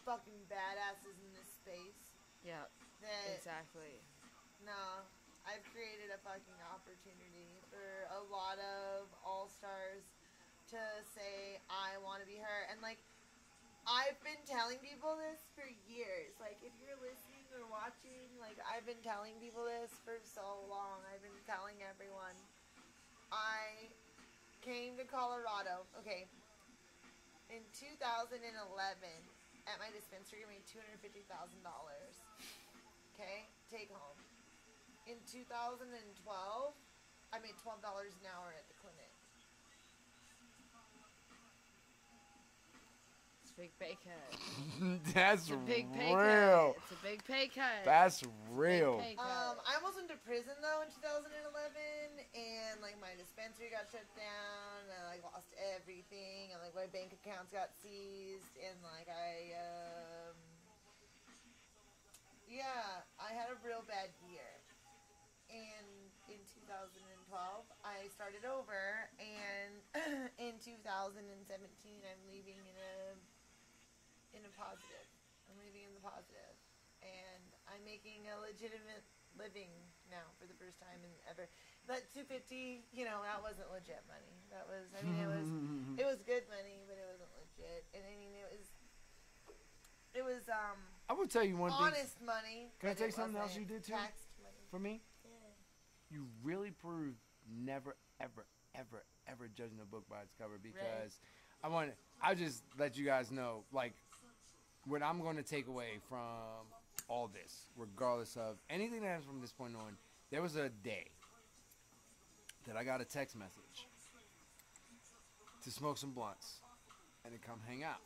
fucking badasses in this space. Yeah, that exactly. No, I've created a fucking opportunity for a lot of all-stars to say, I want to be her. And, like, I've been telling people this for years. Like, if you're listening or watching, like, I've been telling people this for so long. I've been telling everyone. I came to Colorado, okay, in 2011, at my dispensary, I made $250,000, okay, take home. In 2012, I made $12 an hour at the clinic. It's a big pay cut. That's It's a big pay real. cut. It's a big pay cut. That's real. Big pay cut. I almost went to prison though in 2011, and like my dispensary got shut down, and I like lost everything, and like my bank accounts got seized, and like I had a real bad year. And in 2012, I started over, and in 2017, I'm leaving in a positive. I'm leaving in the positive. And I'm making a legitimate living now for the first time in ever. That 250, you know, that wasn't legit money. That was, I mean, it was good money, but it wasn't legit. And I mean, it was I will tell you one thing. honest money. Can I tell you something else you did too? Taxed money. For me? Yeah. You really proved never, ever, ever, ever judging a book by its cover, because I just let you guys know, like, what I'm going to take away from all this, regardless of anything that happens from this point on. There was a day that I got a text message to smoke some blunts and to come hang out.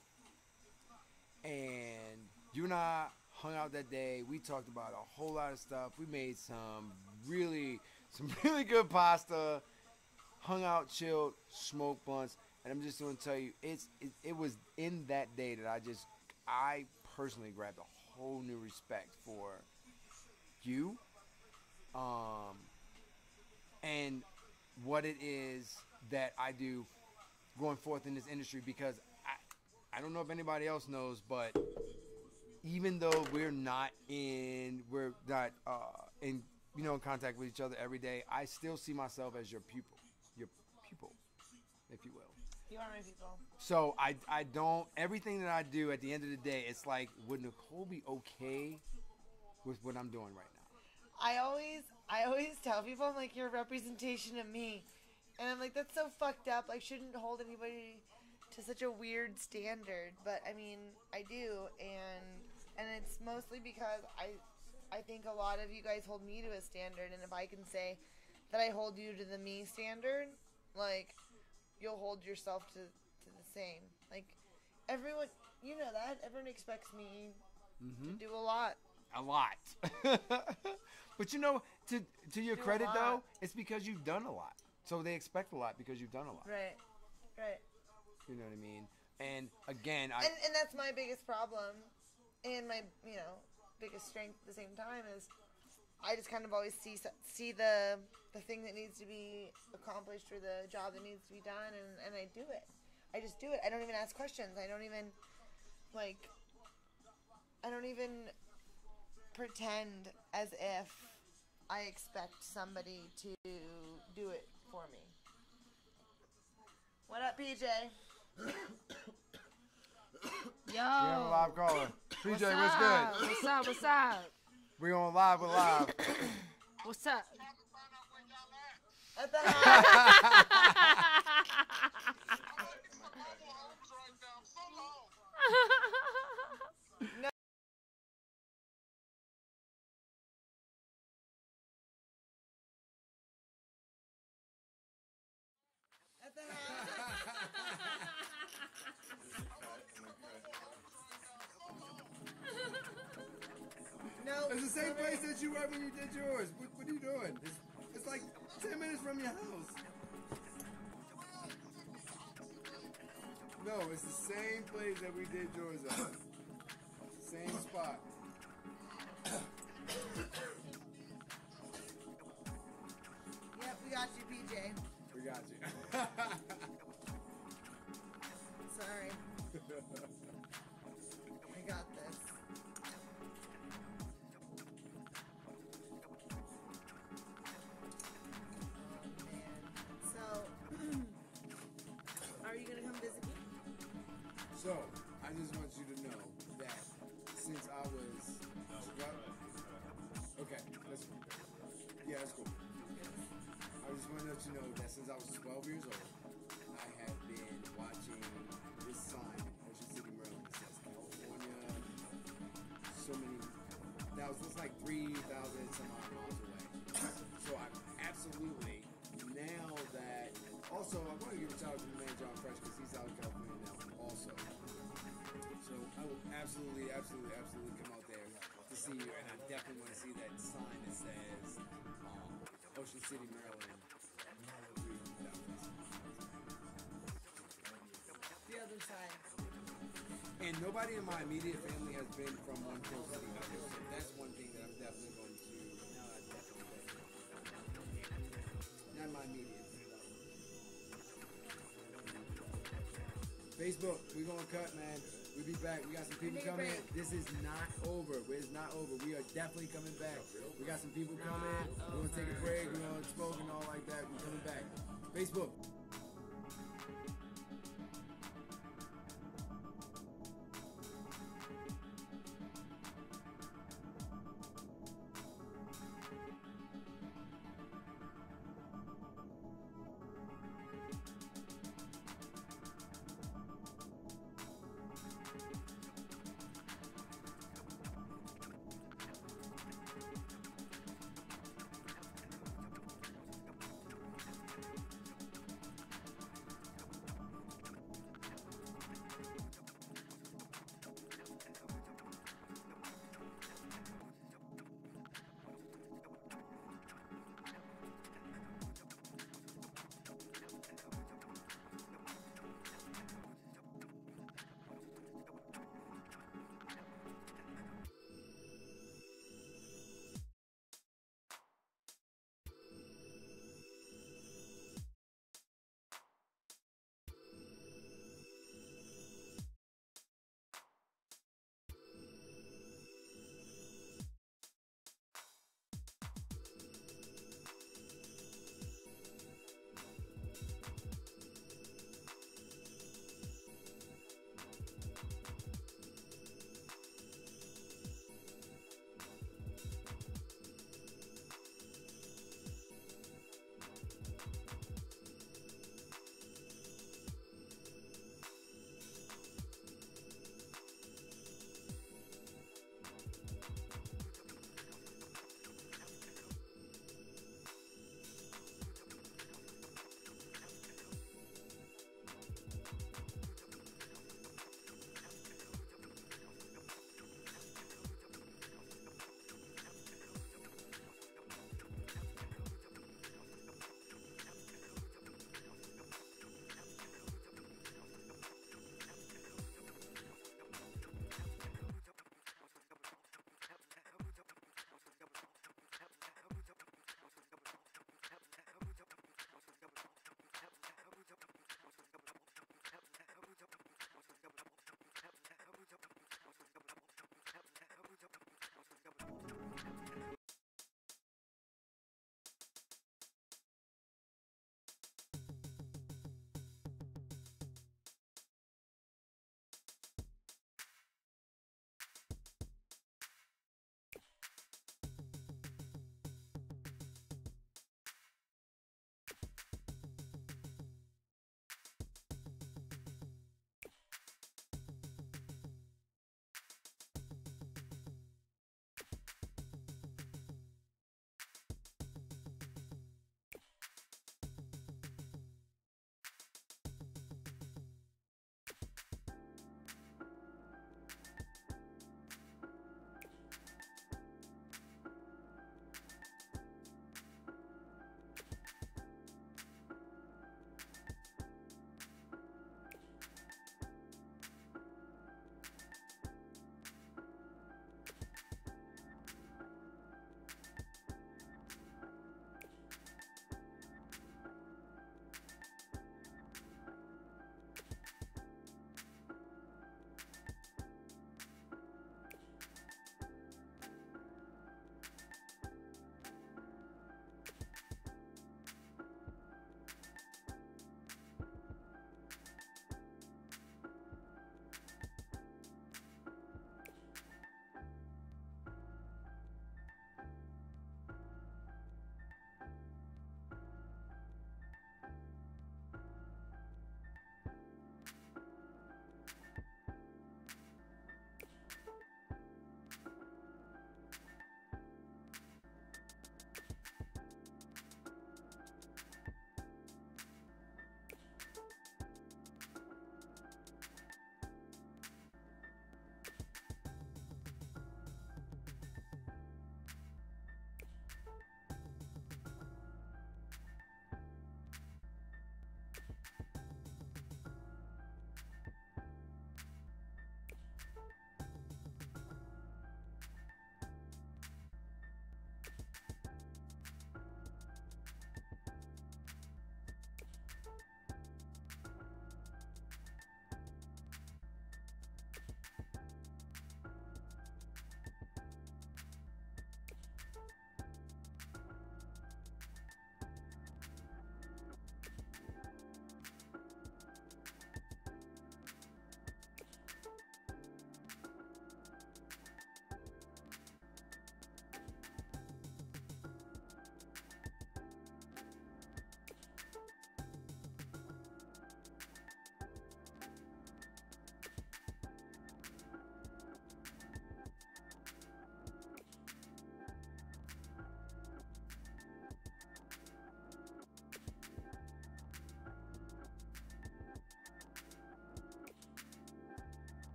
And you and I hung out that day. We talked about a whole lot of stuff. We made some really good pasta, hung out, chilled, smoked blunts. And I'm just going to tell you, it was in that day that I personally grabbed a whole new respect for you, and what it is that I do going forth in this industry, because I don't know if anybody else knows, but even though we're not in contact with each other every day, I still see myself as your pupil, if you will. You are my people. So I don't, everything that I do at the end of the day, it's like, would Nichole be okay with what I'm doing right now? I always tell people, I'm like, you're a representation of me. And I'm like, that's so fucked up. I shouldn't hold anybody to such a weird standard. But I mean, I do. And it's mostly because I think a lot of you guys hold me to a standard. And if I can say that I hold you to the me standard, like, you'll hold yourself to the same. Like, everyone, you know that. Everyone expects me to do a lot. A lot. But you know, to your credit though, it's because you've done a lot. So they expect a lot because you've done a lot. Right. You know what I mean? And again, and that's my biggest problem, and my, you know, biggest strength at the same time is I just kind of always see the thing that needs to be accomplished, or the job that needs to be done, and I do it. I just do it. I don't even ask questions. I don't even pretend as if I expect somebody to do it for me. What up, PJ? Yo. we have a live caller. PJ, what's good? What's up? We on live, we're live. What's up? At the house. No. At the house. No. It's the same place that you were when you did yours. What are you doing? It's like 10 minutes from your house. No, it's the same place that we did yours at. Same spot. Yep, we got you, PJ. We got you. Sorry. I got this. Oh, man. So, are you going to come visit me? So, I just want you to know that since I was... Okay, that's cool. Yeah, that's cool. I just want to let you know that since I was 12 years old, I have been watching this sign in Ocean City, Maryland that says California. So many... That was just like 3,000 some odd miles away. So I absolutely, now that... Also, I want to give a shout out to my man John Fresh, because he's out in California now also. So I will absolutely come out there to see you, and I definitely want to see that sign that says Ocean City, Maryland. The other side. And nobody in my immediate family has been from one coast to the other, so that's one thing that I'm definitely going to. Not my immediate. Facebook, we gonna cut, man. We'll be back. We got some people coming. This is not over. It's not over. We are definitely coming back. We got some people coming. We're going to take a break. We're going to smoke and all like that. We're coming back. Facebook.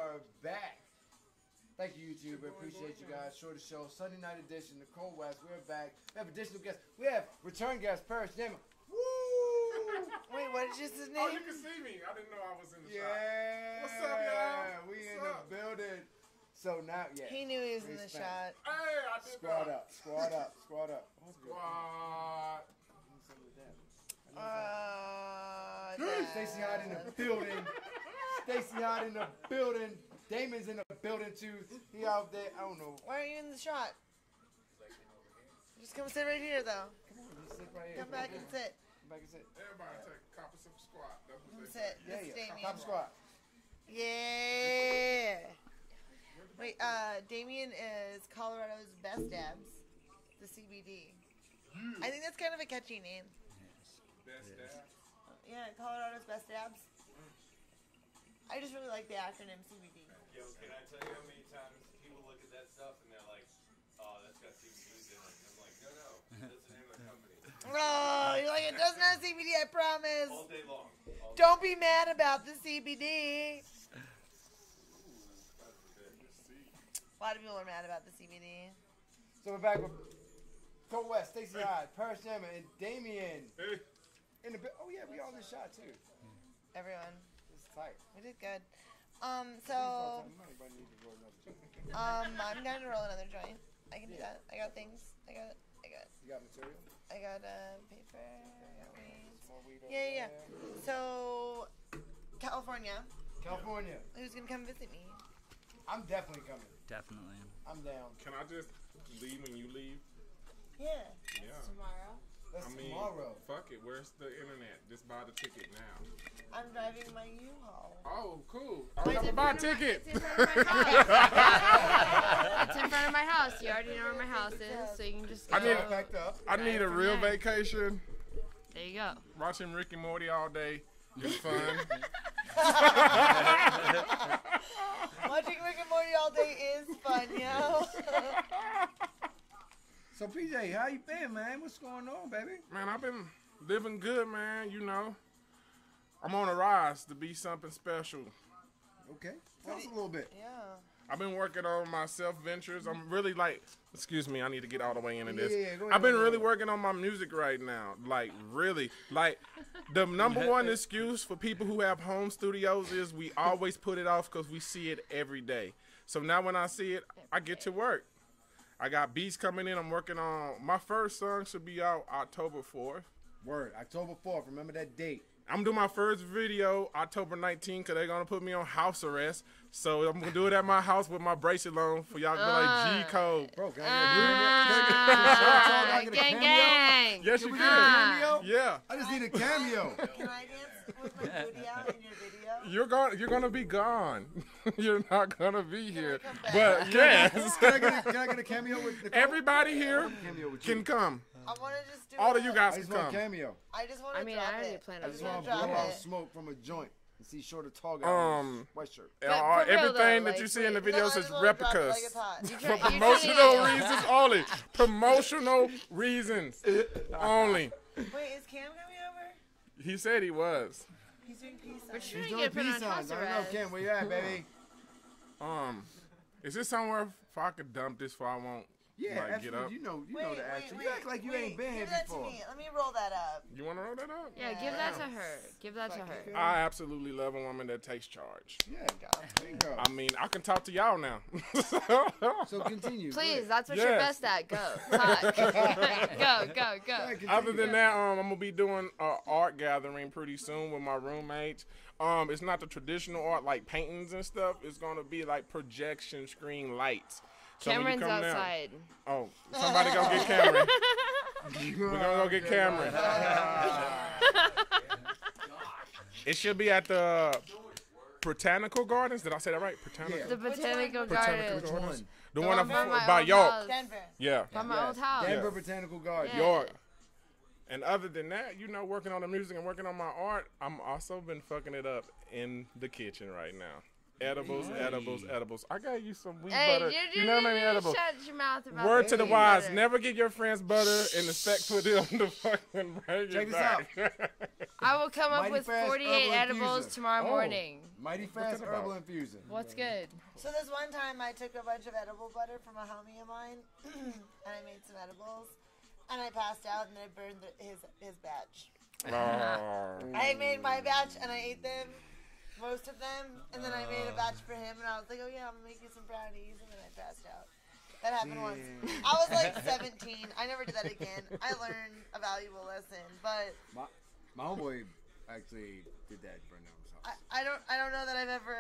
are back. Thank you, YouTube. We appreciate you guys. Shorter show, Sunday night edition, Nichole West. We're back. We have additional guests. We have return guest, Paris Damon. Woo! Wait, what is his name? Oh, you can see me. I didn't know I was in the shot. Yeah. What's up, y'all? We in What's up? the building. So now, yeah. He knew he was in the shot. Hey, I did Squad that. up, squad up, squad up. Squad. Stacey Hot in the building. Stacey Hot in the building. Damon's in the building too. He out there. I don't know. Why are you in the shot? Just come sit right here, though. Come on, just sit right here. Come back and sit. Come back and sit. Everybody take a copy of squat. That's what Come they sit. say. This is Yeah. Damien. Top squad. Yeah. Wait, Damien is Colorado's best dabs, the CBD. I think that's kind of a catchy name. Best dad. Yeah, Colorado's best dabs. I just really like the acronym CBD. Yo, can I tell you how many times people look at that stuff and they're like, oh, that's got CBD in it. I'm like, no, that's the name of the company. Oh, you're like, it doesn't have CBD, I promise. All day long. All day. Don't be mad about the CBD. A lot of people are mad about the CBD. So we're back with Go West, Stacey Hot, Paris Damon, and Damien. Hey. In the oh yeah, we all in the shot too. Everyone. It's tight. We did good. So, I'm going to roll another joint. I can do that. I got things. I got. You got material? I got paper. I got weeds. More weed over Yeah. there. So, California. California. Who's gonna come visit me? I'm definitely coming. Definitely. I'm down. Can I just leave when you leave? Yeah. Yeah. Tomorrow. That's I mean, tomorrow. fuck it. Where's the internet? Just buy the ticket now. I'm driving my U-Haul. Oh, cool. Wait, I'm it's gonna buy a in front of ticket. It's in front of my house. It's in front of my house. You already know where my house is, so you can just go. I need- Packed up. I need a from real there. vacation. There you go. Watching Rick and Morty all day is fun. Watching Rick and Morty all day is fun, yo. So PJ, how you been, man? What's going on, baby? Man, I've been living good, man. You know, I'm on a rise to be something special. Okay. Tell us a little bit. Yeah. I've been working on my self-ventures. I'm really like, excuse me, I need to get all the way into this. Yeah, go ahead, I've been go really ahead. working on my music right now. Like, really. Like, the number one excuse for people who have home studios is we always put it off because we see it every day. So now when I see it, I get to work. I got beats coming in. I'm working on, my first song should be out October 4th. Word. October 4th. Remember that date. I'm doing my first video October 19th because they're going to put me on house arrest. So I'm going to do it at my house with my bracelet on for y'all to be like G-code. Bro, can I get a cameo? Gang, gang. Yes, Can you we get a can. cameo? Yeah. I just need a cameo. Can I dance with my booty out in your video? You're gonna be gone. You're not gonna be here. come back? But yes. Can I get a cameo with Nicole? Everybody here Cameo with you. can come. I want to just do All of it. you guys I can just want a come. cameo. I just want to I mean, drop I already it. planned I on just doing want gonna to blow drop out it. smoke from a joint and see Shorter Tall guy in his white shirt. But for real, Everything though, that you like, see in the No, I videos just is wanna drop it replicas. like it's hot. For You're promotional trying to- reasons only. Promotional reasons only. Wait, is Cam coming over? He said he was. He's doing peace We're signs. trying He's to doing get put peace on signs. house I don't know, arrest. Ken, where you at, baby? Is this somewhere if I could dump this before I won't Yeah, like, get absolutely. up? You know the action. Wait, You act like you ain't been here give that before. To me. Let me roll that up. You want to roll that up? Yeah, give that to her. Give that to her. I absolutely love a woman that takes charge. Yeah, there you go. I mean, I can talk to y'all now. So continue. Please, Go that's what you're Yes. best at. Go. Talk. go. ahead. Other than that, I'm gonna be doing an art gathering pretty soon with my roommates. It's not the traditional art like paintings and stuff. It's gonna be like projection screen lights. So when you Cameron's come down- outside. Oh, somebody go get Cameron. We're gonna go get Cameron. It should be at the Botanical Gardens. Did I say that right? Botanical. The Botanical Botanical Gardens. Gardens. The The one one by my by old York. house. Denver. Yeah. By my old house. Denver Botanical Garden. Yeah. York. And other than that, working on the music and working on my art, I'm also been fucking it up in the kitchen right now. Edibles. I got you some weed Hey, butter. You never made me edibles. shut your mouth about Word to the weed wise, butter. never get your friends butter and expect for them to fucking bring Check it this back. I will come up Mighty with Fast 48 Herbal edibles Infuser. tomorrow morning. Mighty Fast that about? Herbal Infusion. What's good? So this one time I took a bunch of edible butter from a homie of mine, and I made some edibles, and I passed out and I burned his batch. Oh. I made my batch and I ate them, most of them, and then I made a batch for him, and I was like, oh yeah, I'm gonna make you some brownies, and then I passed out. That happened once. I was like 17. I never did that again. I learned a valuable lesson, but My homeboy actually did that. Burned down his house. I don't know that I've ever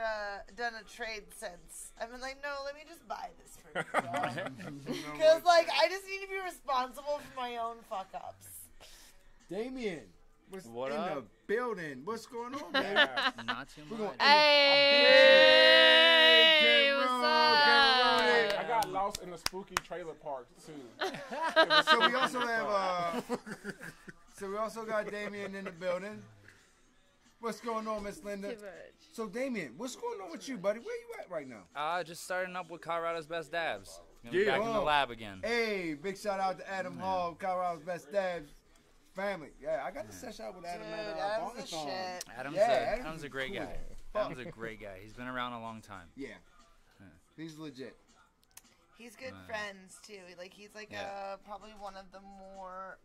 done a trade since. I've been like, no, let me just buy this for you. Because like I just need to be responsible for my own fuck ups. Damien, what's What in up? the building? What's going on, man? Not too We're much. gonna Hey, Roll, what's Roll. I up? got lost in the spooky trailer park too. So we also have so we also got Damien in the building. What's going on, Miss Linda? Too much. So Damien, what's going on with you, buddy? Where you at right now? Just starting up with Colorado's Best Dabs. Gonna be Yeah. back in the Oh. lab again. Hey, big shout out to Adam Hall, Colorado's Best Dabs family. Yeah, I got to set out with Adam Dude, at that was the Bongathon. shit. Adam's, Yeah, Adam's Adam's a great cool. guy. Adam's a great guy. He's been around a long time. Yeah, he's legit. He's good friends too. Like he's like probably one of the more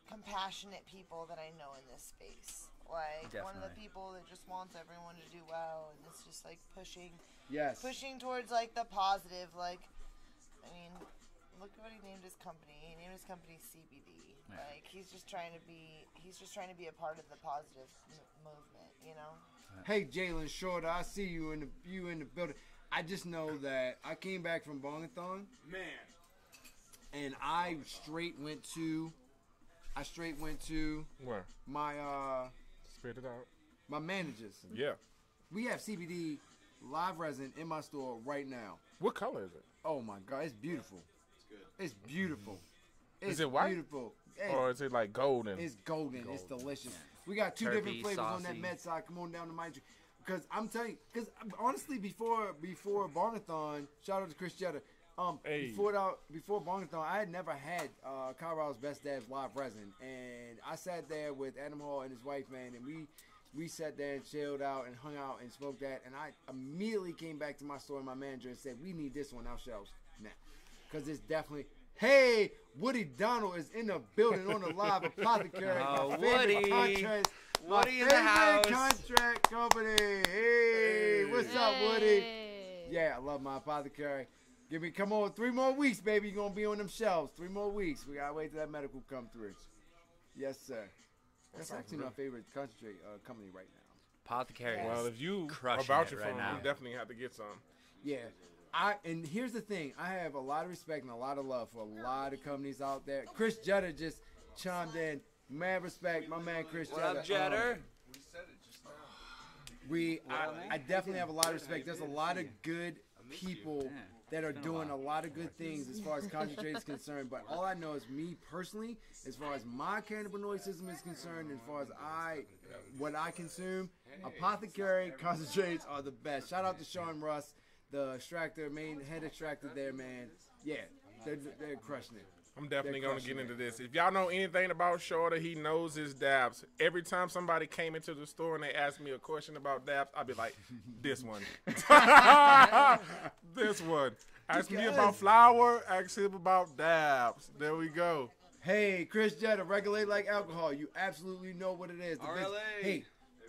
compassionate people that I know in this space. Like one of the Definitely. people that just wants everyone to do well, and it's just like pushing Yes. towards like the positive. Like, I mean, look at what he named his company. He named his company CBD. Yeah. Like he's just trying to be a part of the positive movement. You know. Hey, Jalen Shorter, I see you in the building. I just know that I came back from Bongathon, Man. and I straight went to Where? my Spit it out. my managers. Yeah. We have CBD live resin in my store right now. What color is it? Oh my God, it's beautiful. It's good. It's beautiful. It's Is it white? Beautiful. Hey, Or is it like golden? it's golden. It's delicious. We got two Turkey, different flavors on that saucy. med side. Come on down to my because I'm telling you, because honestly, before Bongathon, shout out to Chris Jetta. Hey. Before Bongathon, I had never had Colorado's Best Dabs live resin, and I sat there with Adam Hall and his wife, man, and we sat there and chilled out and hung out and smoked that, and I immediately came back to my store and my manager and said, we need this on our shelves now, because it's definitely. Hey, Woody Donald is in the building on the live apothecary. Oh, my favorite Woody. contract, Woody my in the house. favorite contract company. Hey, what's up, Woody? Yeah, I love my apothecary. Come on, 3 more weeks, baby. You're gonna be on them shelves. 3 more weeks. We gotta wait till that medical come through. Yes, sir. That's actually my favorite concentrate company right now. Apothecary. Well, if you are Crushing vouching it for right them, now. you definitely have to get some. Yeah. And here's the thing. I have a lot of respect and a lot of love for a lot of companies out there. Chris Jetta just chimed in. Mad respect, my man Chris What Jetta. up, Jetter? We said it just now. I definitely have a lot of respect. There's a lot of good people that are doing a lot of good things as far as concentrate is concerned. But all I know is me personally, as far as my cannabinoid system is concerned, as far as what I consume, apothecary concentrates are the best. Shout out to Sean Russ, the extractor, main head extractor there, man. Yeah, they're crushing it. I'm definitely They're going to get crushing into this. If y'all know anything about Shorter, he knows his dabs. Every time somebody came into the store and they asked me a question about dabs, I'd be like, this one. This one. Ask me about flour, ask him about dabs. There we go. Hey, Chris Jetta, regulate like alcohol. You absolutely know what it is. The best- RLA. Hey,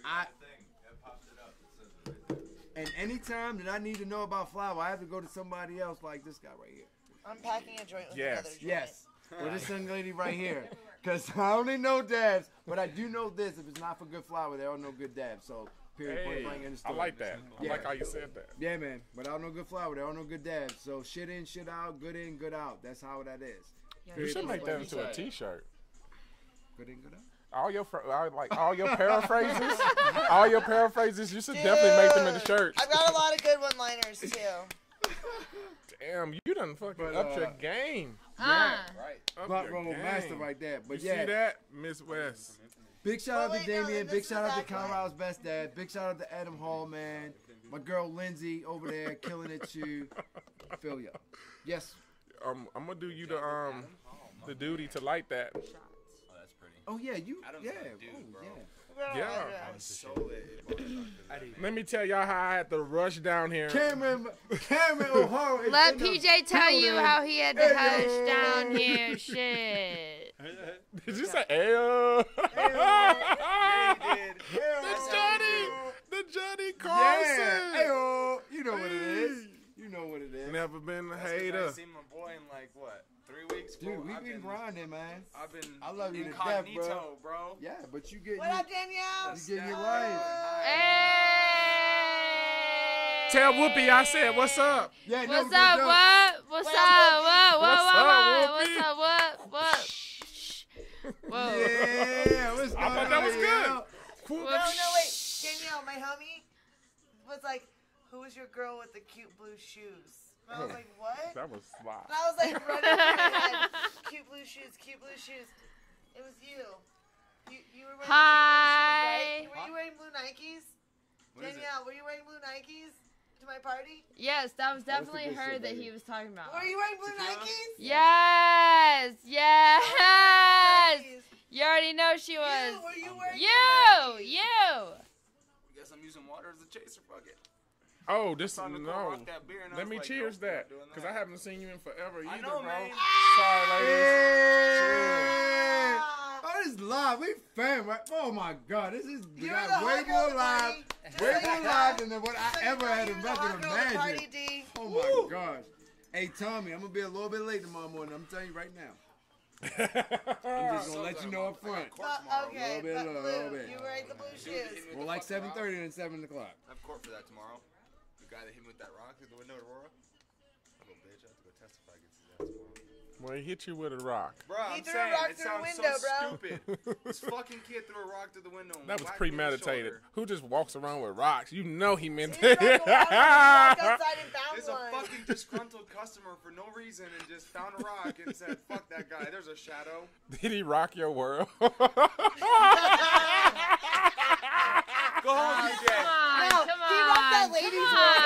I Thing that pops it up. It says it right there. and anytime that I need to know about flour, I have to go to somebody else like this guy right here. I'm packing a joint with Yes. another joint. Yes. Or this young lady right here. Because I only know dabs, but I do know this. If it's not for good flour, there are no good dabs. So, period, point Hey, blank in the I story. like that. I Yeah. like how you said that. Yeah, man. Without no good flour, there are no good dabs. So, shit in, shit out, good in, good out. That's how that is. You should make that into a Good T-shirt. in, good out. All your paraphrases, all your paraphrases. You should definitely make them into shirts. I've got a lot of good one-liners too. Damn, you done fucking But, up your game. Huh. Up Blunt your roll game. master right there. But You yeah, see that, Miss West? big shout out to wait, no, Damien. this Big is shout out to back one. Colorado's best dad. Big shout out to Adam Hall, man. My girl Lindsay over there killing it too. Feel ya. Yes. I'm gonna do you the duty to light that. Oh, that's pretty. Oh yeah, you. Adam's Yeah. a dude, Oh, bro. yeah. Yeah. So Let me tell y'all how I had to rush down here. Cameron O'Hara. is Let in the PJ tell you building. how he had to Hey, hush yo. down here. Shit. Did you say ayo? The Johnny Carson. Yeah. Ayo. You know what it is. You know what it is. Never been a I hater. seen my boy in like what, 3 weeks? Dude, bro? we've I've been grinding, man. I've been I love you to death, incognito, bro. Yeah, but you get What up, Danielle? you get your life. Hey. Tell Whoopi I said, what's up? Yeah, no, What's no, up? no. What? What's What up? up, What? What's up, Whoopi? What's up? What? Whoa. Yeah, what's I thought that was good. No, wait. Danielle, my homie, was like, who was your girl with the cute blue shoes? And I was like, what? That was sly. And I was like, running through my head. Cute blue shoes, cute blue shoes. It was you. You were wearing Hi. cute blue shoes, right? Were you wearing blue Nikes? Danielle, were you wearing blue Nikes to my party? Yes, that was That was the definitely good her shit, that baby. he was talking about. Were you wearing blue Nikes? Yes. Yes. Nikes. You already know she was. Were you wearing You. Guess I'm using water as a chaser. Fuck it. Oh, this Time to go no. rock that beer, and I Let was me like, cheers nope, not that, doing because that. I haven't seen you in forever either, I know, bro. man. Sorry, ladies. Yeah. Oh, this is live. We fam, right? Oh my God, this is You were got the way hot girl more at the live, party. Just way like more you live got- than what just I like ever you had were the imagined hot girl at the party, imagine. D. Oh my gosh. Hey Tommy, I'm gonna be a little bit late tomorrow morning. I'm telling you right now. I'm just gonna let you know up front. Okay, Little bit, but little blue. bit. You were wearing the blue shoes. Well, like 7:30 and 7 o'clock. I have court for that tomorrow. The guy that hit me with that rock through the window at Aurora. I'm a bitch. I have to go testify against his ass tomorrow. Well, he hit you with a rock. Bro, He I'm threw a saying, rock it through the sounds window, so bro. stupid. This fucking kid threw a rock through the window. And That was whacked me in the premeditated. shoulder. Who just walks around with rocks? You know he meant He it. walked outside and found There's a one. fucking disgruntled customer for no reason and just found a rock and said, fuck that guy, there's a shadow. Did he rock your world? Go home, DJ. No, he rocked that lady's world.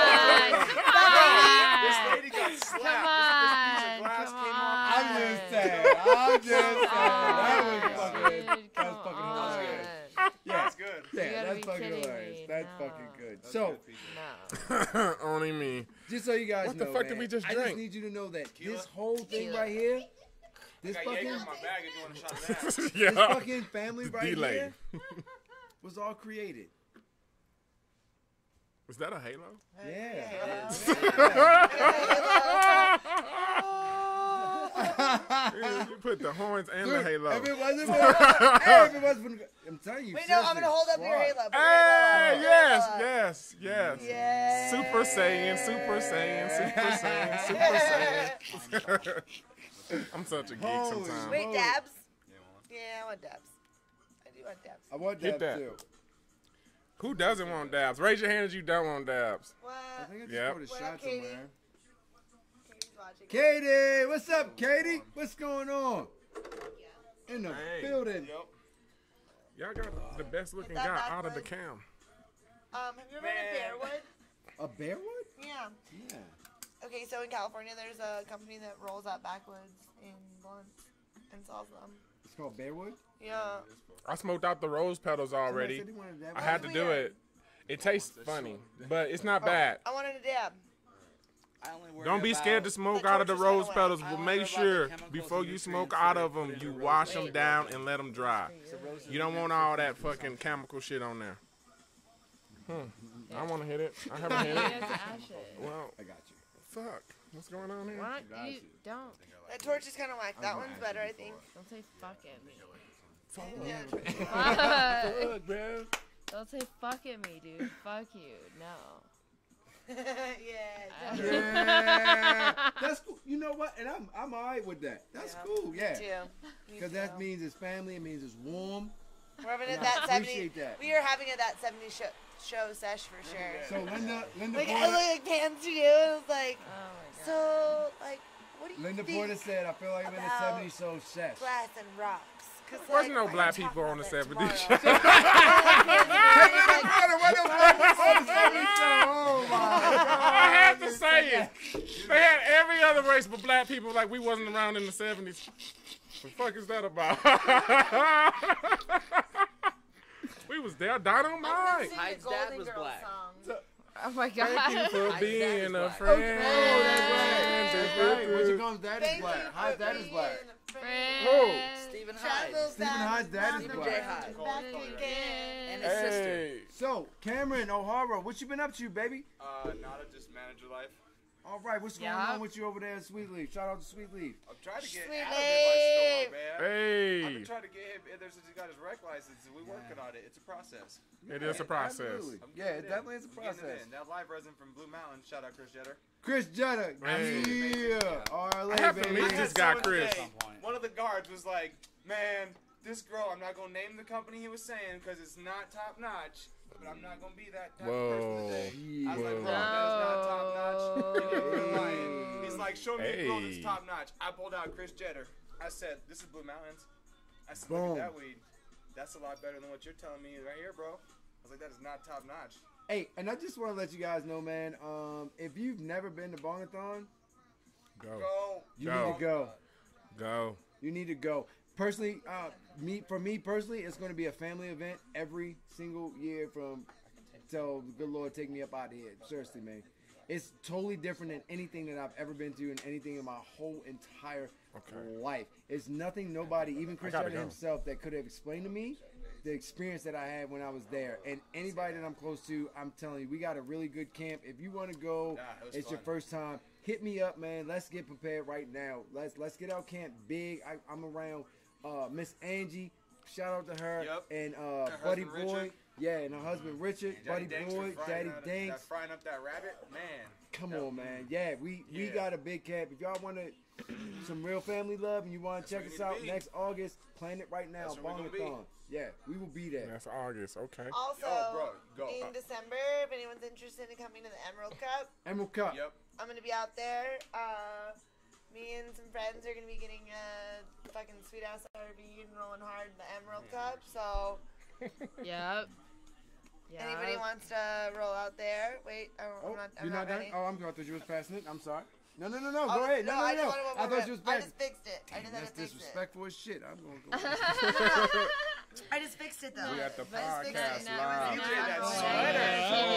This lady got slapped. This piece of glass came off. I'm just saying. I'm just saying. That was fucking hilarious. Yeah, That's good. yeah, gotta that's be fucking kidding hilarious. me. That's No. fucking good. So, No. Only me. just so you guys What know, the fuck man, did we just I drink? just need you to know that Tequila? this whole thing Tequila. right here, I this got fucking, Jaeger in my bag if you want a shot of that. this Yeah. fucking family right Delay. here was all created. Was that a halo? Yeah. You put the horns and the Dude, halo. if it wasn't for, I'm telling you. Wait, no, I'm seriously, gonna hold up your squad. halo. Put your Hey, halo yes, up. yes. Yes. Super Saiyan, Super Saiyan, Super Saiyan, Super Saiyan. I'm such a geek Holy sometimes. Wait, Oh. dabs? Yeah, I want dabs. I do want dabs. I want Hit that that. too. Who doesn't want dabs? Raise your hand if you don't want dabs. What? I think I just Yep. put a What shot up, Katie? somewhere. Katie's watching. Katie, what's up, Katie? What's going on? In the Hey. building. Yep. Y'all got the best looking Is that guy out of the backwards? cam. Have you ever been to Bearwood? A bearwood? Yeah. Yeah. Okay, so in California, there's a company that rolls out backwoods in blunts and sells them. It's called bearwood? Yeah. I smoked out the rose petals Somebody already. said he wanted that I one. had to do it. It tastes funny, but it's not bad. I wanted a dab. I only worry Don't be about- scared to smoke The out of the torch is kinda rose wet. petals, I but only make worry about the sure chemicals before and you nutrients smoke that out are of them, put you into wash roses. them down and let them dry. So roses You don't are want meant all for that food fucking chemical shit on there. Yeah. I want to hit it. I haven't hit You it. have to ash it. Well, I got you. fuck. What's going on here? Why Got don't you you. don't That torch is kind of whack. That one's better, I think. don't say fuck at me. Yeah. Fuck. Fuck, bro. Don't say fuck at me, dude. Fuck you. No. Yeah. Yeah. That's cool. You know what? And I'm alright with that. That's Yeah. cool, yeah. Me too. Because that means it's family, it means it's warm. We're having And a I that 70. appreciate that. We are having a that 70 show sesh for sure. So Linda Like I Boyd, like pans to you, and it was like Oh my god. So, like, what do you Linda think Porter said, I feel like I'm in the about 70s, so chefs. glass and rocks? There wasn't no black people on the 70s. Linda Porter, what the fuck was on the 70s show? Oh, my God. I had to say it. They had every other race but black people like we wasn't around in the 70s. What the fuck is that about? We was there, Dynamite. Hyde's dad was black. Oh my God. Thank you for Hyde's being dad is a black. friend. Oh, that's right. That's right. What you calling dad is black? Hyde's dad is black. Stephen Hyde. Stephen Hyde's dad is Stephen black. J. Hyde. And his Hey. sister. So, Cameron O'Hara, what you been up to, baby? Nada, just manager life. All right, what's going on with you over there at Sweet Leaf? Shout out to Sweet Leaf. I'm trying to get Sweet out of it, my store, man. Hey. I've been trying to get him. There's he got his rec license, and we're working on it. It's a process. It is a process. Absolutely. I'm Yeah, getting it definitely is a I'm getting process. it in. That live resin from Blue Mountain. Shout out Chris Jetter. Chris Jetta. Hey. Yeah. All right, I have to baby. meet this guy, Chris. One of the guards was like, "Man, this girl. I'm not gonna name the company he was saying because it's not top notch. But I'm not gonna be that type of person today." I was like, "Bro, that is not top notch." He's like, "Show me a girl that's top notch." I pulled out Chris Jetter. I said, "This is Blue Mountains." I said, "Look at that weed. That's a lot better than what you're telling me right here, bro." I was like, "That is not top notch." Hey, and I just want to let you guys know, man, if you've never been to Bongathon, Go. you need to go. Go. You need to go. Personally, for me personally, it's going to be a family event every single year from till the good Lord take me up out of here. Seriously, man. It's totally different than anything that I've ever been to and anything in my whole entire life. It's nothing, nobody, even Chris Jetta himself, that could have explained to me the experience that I had when I was there. And anybody that I'm close to, I'm telling you, we got a really good camp. If you want to go, it's your first time, hit me up, man. Let's get prepared right now. Let's get our camp big. I'm around Miss Angie. Shout out to her. And Buddy Boy. Richard. Yeah, and her husband Richard, Buddy Boy, Daddy Danks. Frying up that rabbit, man. Come on, man. Yeah, we got a big camp. If y'all want some real family love and you want to check us out next August, plan it right now. Bongathon. Yeah, we will be there. That's August. Okay. Also, go. in December, if anyone's interested in coming to the Emerald Cup, Yep. I'm going to be out there. Me and some friends are going to be getting a fucking sweet-ass RV and rolling hard in the Emerald Cup, so... Yep. Anybody wants to roll out there? Wait, I'm not done? ready. Oh, I thought you was passing it. I'm sorry. No. Go ahead. No. I thought you was I passing. just fixed it. I just had That's to fix disrespectful as shit. I'm going to go. I just fixed it though. We got the I just fixed podcast it. live. You did that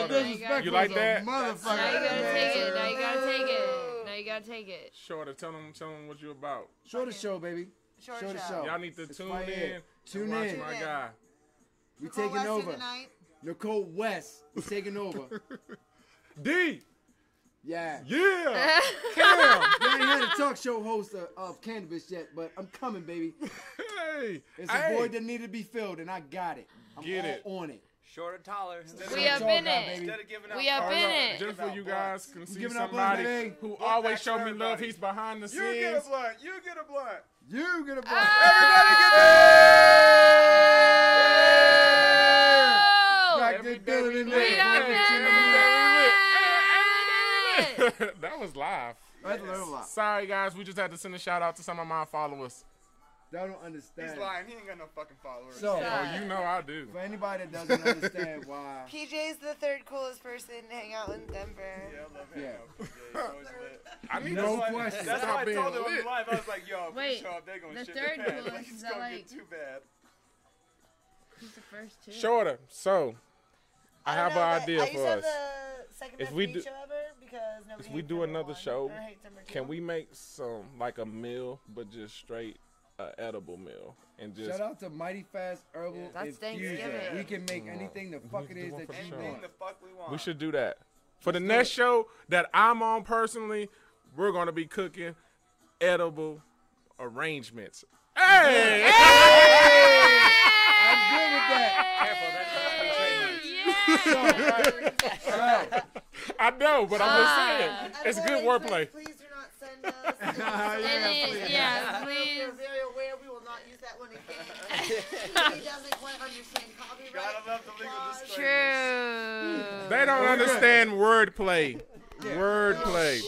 Disrespectful You like as a that? Motherfucker. Now you gotta take it. Now you gotta take it. Now you gotta take it. Shorter, tell them what you about. Show the show, baby. Show Show the the show. show. Y'all need to It's tune right in. here. Tune and watch in. my guy. We Nicole taking West here over. tonight. Nicole West is taking over. D. Yeah. Yeah. Cam. You ain't had a talk show host of cannabis yet, but I'm coming, baby. Hey. It's a void that needed to be filled, and I got it. I'm Get all it. on it. Short and taller. We up in it. Instead of giving out We up in it. Just so you guys can see giving out somebody blood, baby. who Blood always back show for me love. everybody. He's behind the You get a scenes. blunt. You get a blunt. You get a block. Everybody get Got good feeling in We there. up in it. That was live. That's a little lot. Sorry, guys. We just had to send a shout out to some of my followers. Y'all don't understand. He's lying. He ain't got no fucking followers. So, Oh, you know I do. for anybody that doesn't understand why, PJ's the third coolest person to hang out in Denver. Yeah, I love hanging Yeah. out with PJ. He's always lit. I need No to question. That's why stop I being told him on lit. live. I was like, yo, if we Wait, show up, they're going to the shit third their pants. coolest, Like, is it's that going to like- get too bad. Who's the first two? Shorter. So, I have an idea I used for to have us. the second If best we weed do- show ever because nobody If we hates do number another one show, or hates number two. can we make some like a meal, but just straight edible meal, and just shout out to Mighty Fast Herbal That's Infusion. Thanksgiving. We can make anything the fuck it is one that for you sure. Anything want. the fuck we want. we should do that for the next show that I'm on personally. We're gonna be cooking edible arrangements. Hey! I'm good with that. I know, but I'm just saying it's good wordplay. Please do not send us. Yeah, We're please. very aware we will not use that one again. He doesn't quite understand copyright. Gotta love the legal laws. disclaimer. True. They don't understand wordplay. Wordplay.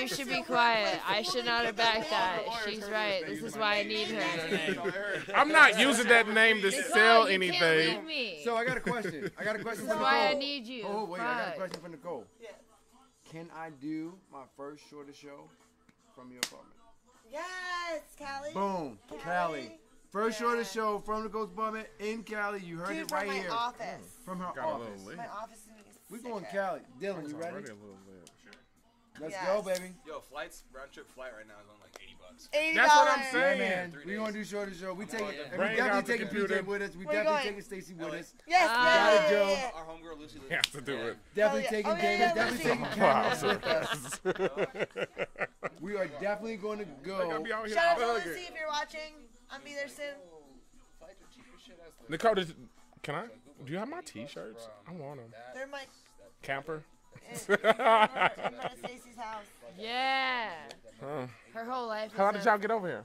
You should be quiet. I should not have backed that. She's right. This is why I need her. I'm not using that name to sell You can't anything. leave me. So I got a question. I got a question This for is why I Nicole. need you. Oh wait, I got a Fuck. question for Nicole. Yeah. Can I do my first shorter show from your apartment? Yes, Callie. Boom, Cali. First shorter show from Nicole's apartment in Cali. You heard Dude, it right from my here. office. From her Got a little office. lit. My office is We going Cali. Dylan, you ready? Already a little lit. Let's Yes. go, baby. Yo, round trip flight right now is on like $80. $80. That's what I'm Yeah, saying. man. 3 We gonna do shorter show. We taking, yeah. and we Bring out definitely the taking computer. PJ with us. We Where you definitely going? taking Stacy with us. Yes, Got it, Joe. yeah. Our homegirl Lucy lives Have to do it. Definitely yeah. taking Oh, yeah, Damon. yeah, Definitely Lucy. taking cameras with us. We are definitely going to They're gonna go. be out here Shout out to hugging. Lucy if you're watching. I'll be there soon. Flights are cheap as shit as the Nicole, can I? Do you have my T-shirts? I want them. They're my Camper. in front of Stacy's house. Yeah. Huh. Her whole life. How is did a y'all get over here?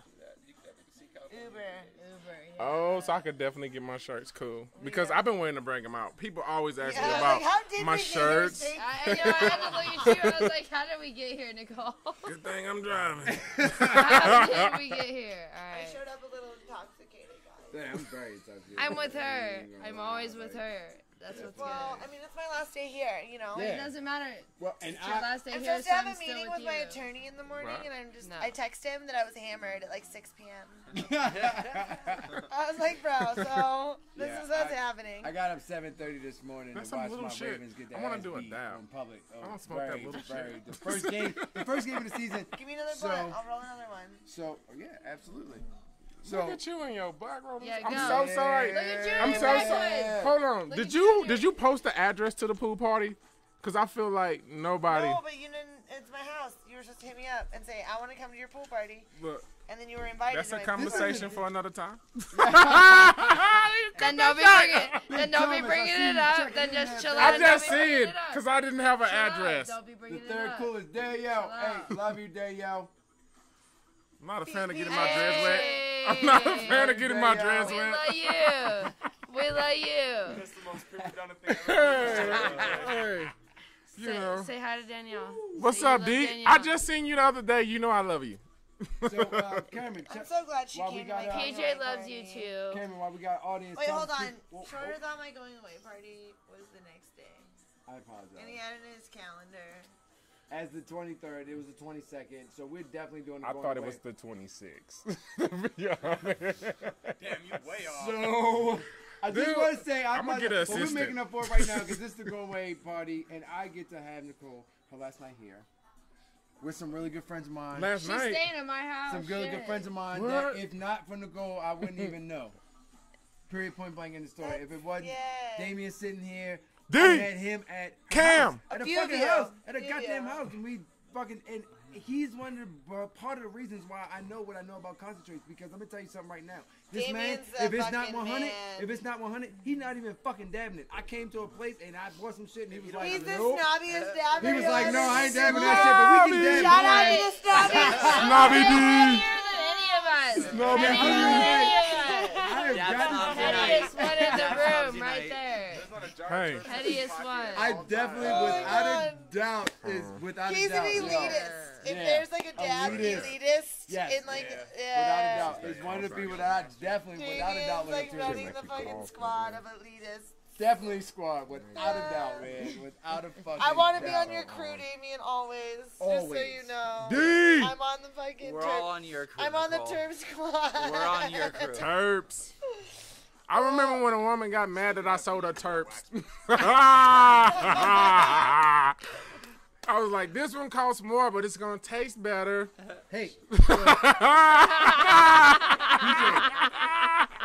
Uber. Yeah. Oh, so I could definitely get my shirts. Cool. Because I've been waiting to bring them out. People always ask me I was about like, how did my we get here, shirts. Stacy? I had to look at you. I was like, how did we get here, Nicole? Good thing I'm driving. How did we get here? All I right. showed up a little intoxicated, guys. Damn, I'm very intoxicated. I'm with her. I'm always with her. That's what's Well, I good. mean, it's my last day here, you know. Yeah. It doesn't matter. Well, and It's your last day I'm here, supposed to have so I'm a still meeting with with my you. attorney in the morning, Right. and I'm just, No. I text him that I was hammered at like 6 p.m. I was like, bro, so this Yeah, is what's happening. I got up 7:30 this morning That's to some watch little my shit. Ravens get their I wanna ass do a beat dab. in public. Oh, I wanna it's smoke that very, little very, shit. the first game of the season. Give me another So- blunt. I'll roll another one. So yeah, absolutely. Look So at you and your black robe. Yeah, I'm go. so sorry. Look at you I'm and so your sorry. backwards. Hold on. Look Did at you you. did you post the address to the pool party? Cause I feel like nobody. No, but you didn't. It's my house. You were supposed to hit me up and say, I want to come to your pool party. Look, And then you were invited that's to a my pool party. conversation for another time. Then don't be bringing it. Then don't be comments, I bringing see it you up. checking Then in just that chill thing. out. I and don't just be bringing see it it up. because I didn't have an Chill out. address. Don't be the bringing it third up. coolest Danielle. Chill out. Hey, love you, Danielle. I'm not a fan of getting my Hey. dress wet. I'm not a fan of getting my dress We wet. love you. We love you. That's the most prima thing I've ever Hey, hey, you know. Say hi to Danielle. What's Say you up, love D? Danielle. I just seen you the other day. You know I love you. So Cameron, I'm so glad she While we came to got, my uh, going KJ away loves you party. too. Cameron, while we got audience. Wait, tell hold us- on. Whoa, Shorter thought my going away party was the next day. I apologize. And he had it in his calendar. As the 23rd, it was the 22nd, so we're definitely doing. The I going thought it away. was the 26th. To be honest. Damn, you way off. So I just Dude, want to say I'ma get an we're assistant. making up for it right now because this is the going away party, and I get to have Nicole her last night here with some really good friends of mine. Last She's night. staying at my house. Some really shit. good friends of mine What? that, if not for Nicole, I wouldn't even know. Period, point blank in the story. If it wasn't Yeah. Damien sitting here, D. I met him at a Cam. house, at a few fucking of you. house, at a Few of goddamn you. house, and we fucking and he's one of the part of the reasons why I know what I know about concentrates because let me tell you something right now. This Damien's man, a if it's not fucking 100, man. if it's not 100, he's not even fucking dabbing it. I came to a place and I bought some shit and he was like, He's the nope. snobbiest dabber. He was you'll like, ever no, I ain't see. dabbing that shit, but we can dab Shout out boy. to the snobbiest. Snobby D. Heavier than any of us. Snobby Heavier D. than any of us. I have Yeah, gotten- Snobby Headiest one in the Snobby room, night. right there. There's not a jar Hey. of Headiest one. I definitely, Oh, without a God. doubt, is without He's a doubt. an yo, elitist. If Yeah. there's like a dab Elitist. elitist, Yes. in like, Without a yeah. doubt, it's one to be without, definitely without a doubt. Damien's like Limited. running the fucking squad of elitists. Definitely squad, without a doubt, man. Without a fucking I want to be doubt. on your crew, Damien, always. Just so Always. you know. D. I'm on the fucking We're term. all on your crew. I'm on the Nicole. term squad. We're on your crew. Terps. I remember when a woman got mad that I sold her terps. I was like, this one costs more, but it's going to taste better. Hey,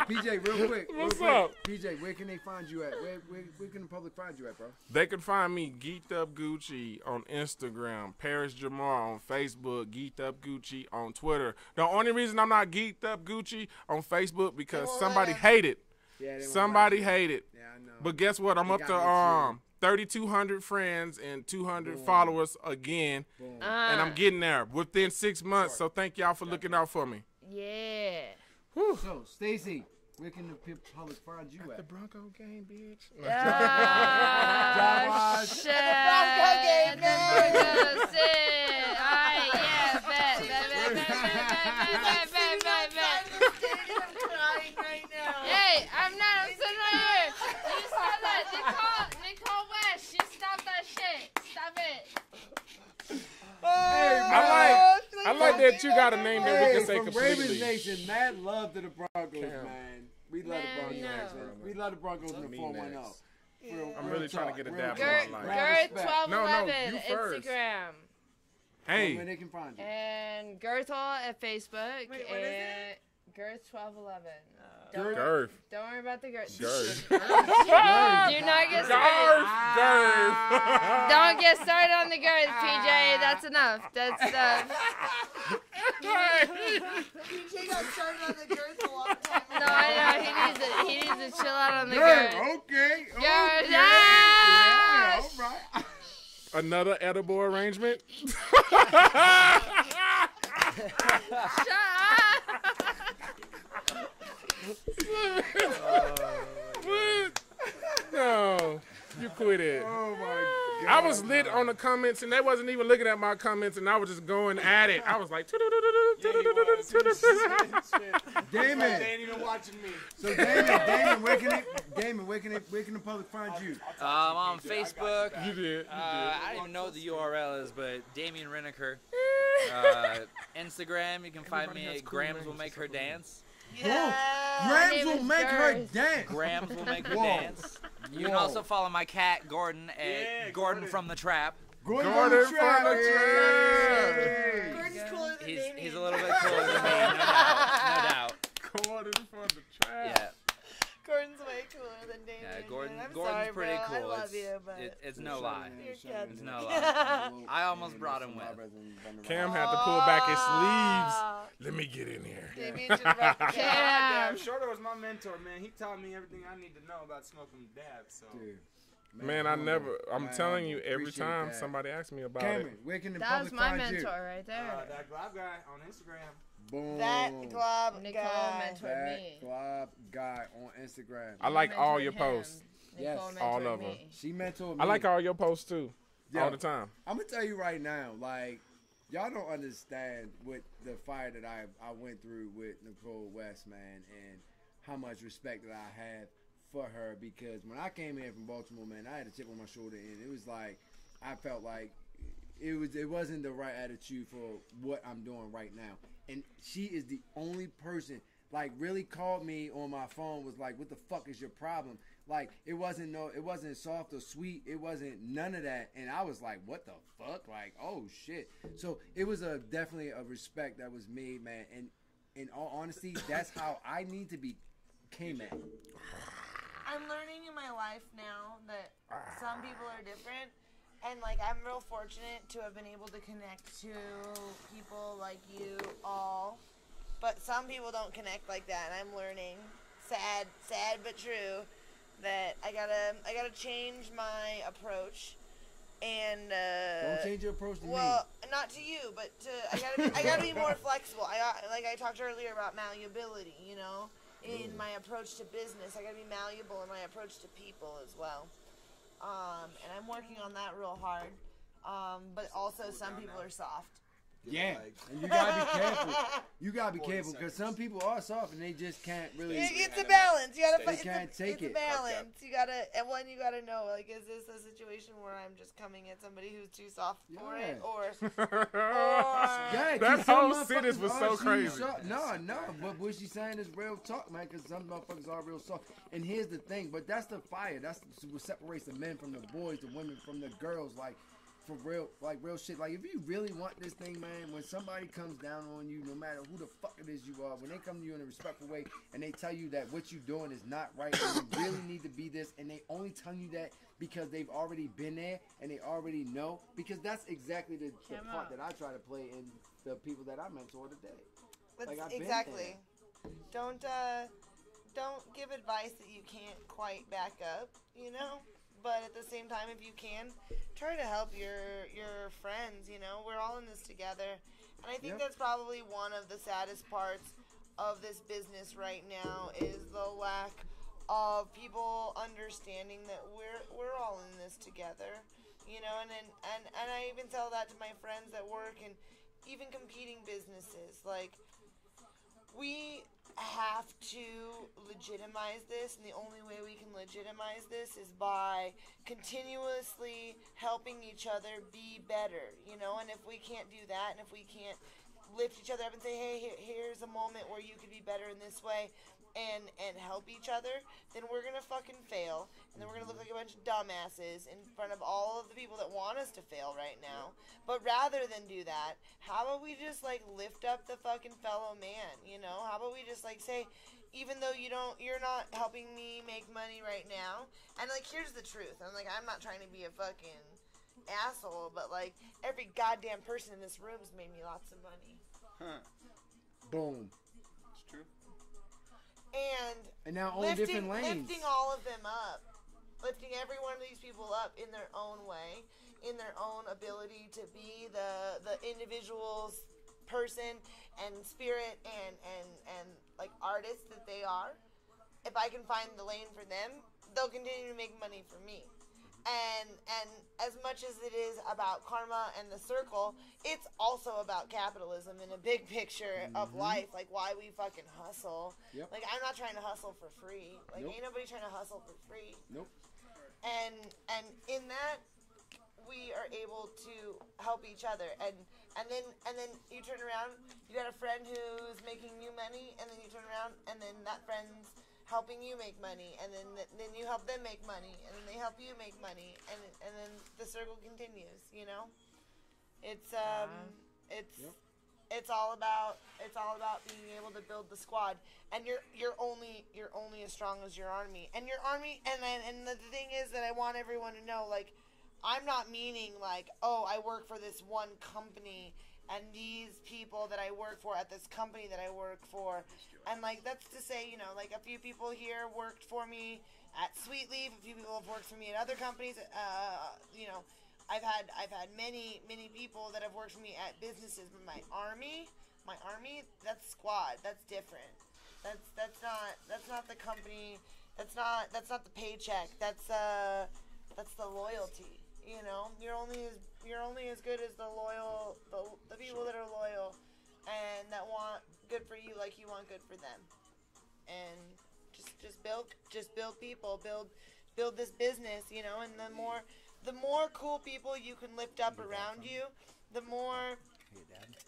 PJ, real quick. What's real up? quick. PJ, where can they find you at? Where can the public find you at, bro? They can find me Geeked Up Gucci on Instagram, Paris Jamar on Facebook, Geeked Up Gucci on Twitter. The only reason I'm not Geeked Up Gucci on Facebook because won't somebody let hated. Yeah, they won't Somebody let you. hated. Yeah, I know. But guess what? I'm They up to got me too. 3,200 friends and 200 followers again, Boom. and I'm getting there within 6 months. So thank y'all for looking out for me. Yeah. So, Stacy, where can the public find you at? Bronco game, bitch. Ah, Jaguars. shit. Bronco game, The man. that you got a name that we can say from Ravens completely. Nation, mad love to the Broncos, Cam. man. We love the Broncos. Man. We love the Broncos in the Me 4-1-0. next. Real I'm really trying to get a dab on my life. Girth1211 you first. Instagram. Hey. Where they can find you. And Girthall at Facebook. Wait, what is it? Girth1211. Girth. Don't worry about the girth. Girth. Do not get started. Girth. Don't get started on the girth, PJ. That's enough. That's PJ got started on the girth a long time ago. No, I know. He needs to chill out on the girth. Okay. Girth. Yeah, all right. Another edible arrangement. Shut up. No, you quit it. Oh my God. I was lit on the comments, and they wasn't even looking at my comments, and I was just going at it. I was like, Damon. They ain't even watching me. So Damon, where can the public find you? On Facebook. You did. I don't even know what the URL is, but Damien Renaker. Instagram, you can find me at Grams Will Make Her Dance. Yeah. Grams will make her dance. Grams Will Make Her Whoa. Dance. You can also follow my cat, Gordon, at Gordon from the Trap. Gordon from the Trap. Gordon's cooler than Damien. He's a little bit cooler than me, no doubt. Gordon from the Trap. Yeah. Gordon's way cooler than Damien. Yeah, dude. Gordon's I'm sorry, pretty bro. cool. I love you, but It's no lie. you're good. It's no lie. I almost brought him with. Cam had to pull back his sleeves. Let me get in here. Damien should have brought the cat. Damn, Shorter was my mentor, man. He taught me everything I need to know about smoking dabs. So. Dude, Man, I'm telling you, every appreciate time that. somebody asks me about Cameron, it. where can the That was public my find you? mentor right there. That Glob guy on Instagram. Boom. That glob Nicole guy. mentored That me. Glob guy on Instagram. I like all Mentored your him. posts. Yes, Nicole all mentored of them. me. She mentored me. I like all your posts too. Yo, All the time. I'm gonna tell you right now, like, y'all don't understand what the fire that I went through with Nichole West, man, and how much respect that I have for her, because when I came here from Baltimore, man, I had a chip on my shoulder, and it was like I felt like it wasn't the right attitude for what I'm doing right now. And she is the only person like really called me on my phone, was like, what the fuck is your problem? Like, it wasn't soft or sweet, it wasn't none of that. And I was like, what the fuck? Like, oh shit. So it was definitely a respect that was made, man. And in all honesty, that's how I need to be came at. I'm learning in my life now that some people are different, and like I'm real fortunate to have been able to connect to people like you all, but some people don't connect like that, and I'm learning, sad but true, that I gotta change my approach, and Don't change your approach to me. well, not to you, but I gotta be more flexible. Like I talked earlier about malleability, you know. In my approach to business, I gotta be malleable in my approach to people as well, and I'm working on that real hard. But also, some people are soft. Yeah, and you gotta be careful. You gotta be careful because some people are soft and they just can't really. It's a balance. You gotta. They can't take it's it. a balance. You gotta, and one you gotta know, like, is this a situation where I'm just coming at somebody who's too soft for it, or Yeah, That 'cause some whole sentence was motherfuckers so are crazy. soft. No, but what she's saying is real talk, man, because some motherfuckers are real soft. And here's the thing, but that's the fire. That's what separates the men from the boys, the women from the girls, like, for real, like real shit. Like, if you really want this thing, man, when somebody comes down on you, no matter who the fuck it is you are, when they come to you in a respectful way and they tell you that what you're doing is not right and you really need to be this, and they only tell you that because they've already been there and they already know, because that's exactly the part that I try to play in the people that I mentor today. Like, I've been exactly. Don't give advice that you can't quite back up, you know. But at the same time, if you can, try to help your friends, you know. We're all in this together. And I think that's probably one of the saddest parts of this business right now, is the lack of people understanding that we're all in this together, you know. And I even tell that to my friends that work in even competing businesses. Like, we have to legitimize this, and the only way we can legitimize this is by continuously helping each other be better, you know. And if we can't do that, and if we can't lift each other up and say, hey, here's a moment where you could be better in this way, and help each other, then we're gonna fucking fail, and then we're gonna look like a bunch of dumbasses in front of all of the people that want us to fail right now. But rather than do that, how about we just like lift up the fucking fellow man, you know? How about we just like say, even though you're not helping me make money right now, and like here's the truth, I'm not trying to be a fucking asshole, but like every goddamn person in this room has made me lots of money. Boom. It's true. And now all different lanes. Lifting all of them up. Lifting every one of these people up in their own way, in their own ability to be the individual's person and spirit and like artists that they are. If I can find the lane for them, they'll continue to make money for me. And as much as it is about karma and the circle, it's also about capitalism in a big picture of life, like why we fucking hustle. Yep. Like I'm not trying to hustle for free. Like ain't nobody trying to hustle for free. Nope. And in that we are able to help each other. And then you turn around, you got a friend who's making you money, and then you turn around and then that friend's helping you make money, and then you help them make money, and then they help you make money, and then the circle continues. You know, it's all about being able to build the squad, and you're only as strong as your army, and your army, and the thing is that I want everyone to know, like, I'm not meaning like, oh, I work for this one company. And these people that I work for at this company that I work for, and like that's to say, you know, like a few people here worked for me at Sweet Leaf, a few people have worked for me at other companies. You know, I've had many people that have worked for me at businesses, but my army, that's squad, that's different. That's not the company. That's not the paycheck. That's the loyalty. You know, you're only as good as the people that are loyal and that want good for you like you want good for them. And just build people, build this business, you know, and the more cool people you can lift up around you, the more,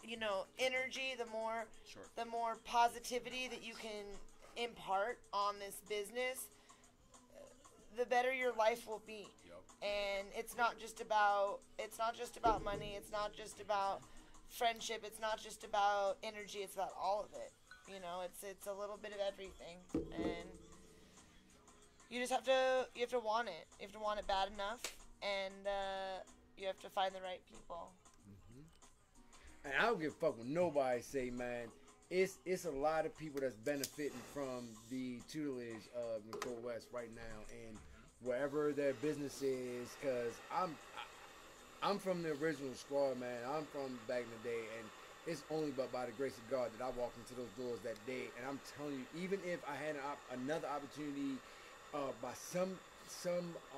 you know, energy, the more positivity that you can impart on this business, the better your life will be. And it's not just about money, it's not just about friendship, it's not just about energy, it's about all of it. You know, it's a little bit of everything. And you just have to want it. You have to want it bad enough, and you have to find the right people. And I don't give a fuck what nobody say, man. It's a lot of people that's benefiting from the tutelage of Nichole West right now, and wherever their business is, because I'm from the original squad, man. I'm from back in the day, and it's only but by the grace of God that I walked into those doors that day. And I'm telling you, even if I had another opportunity by some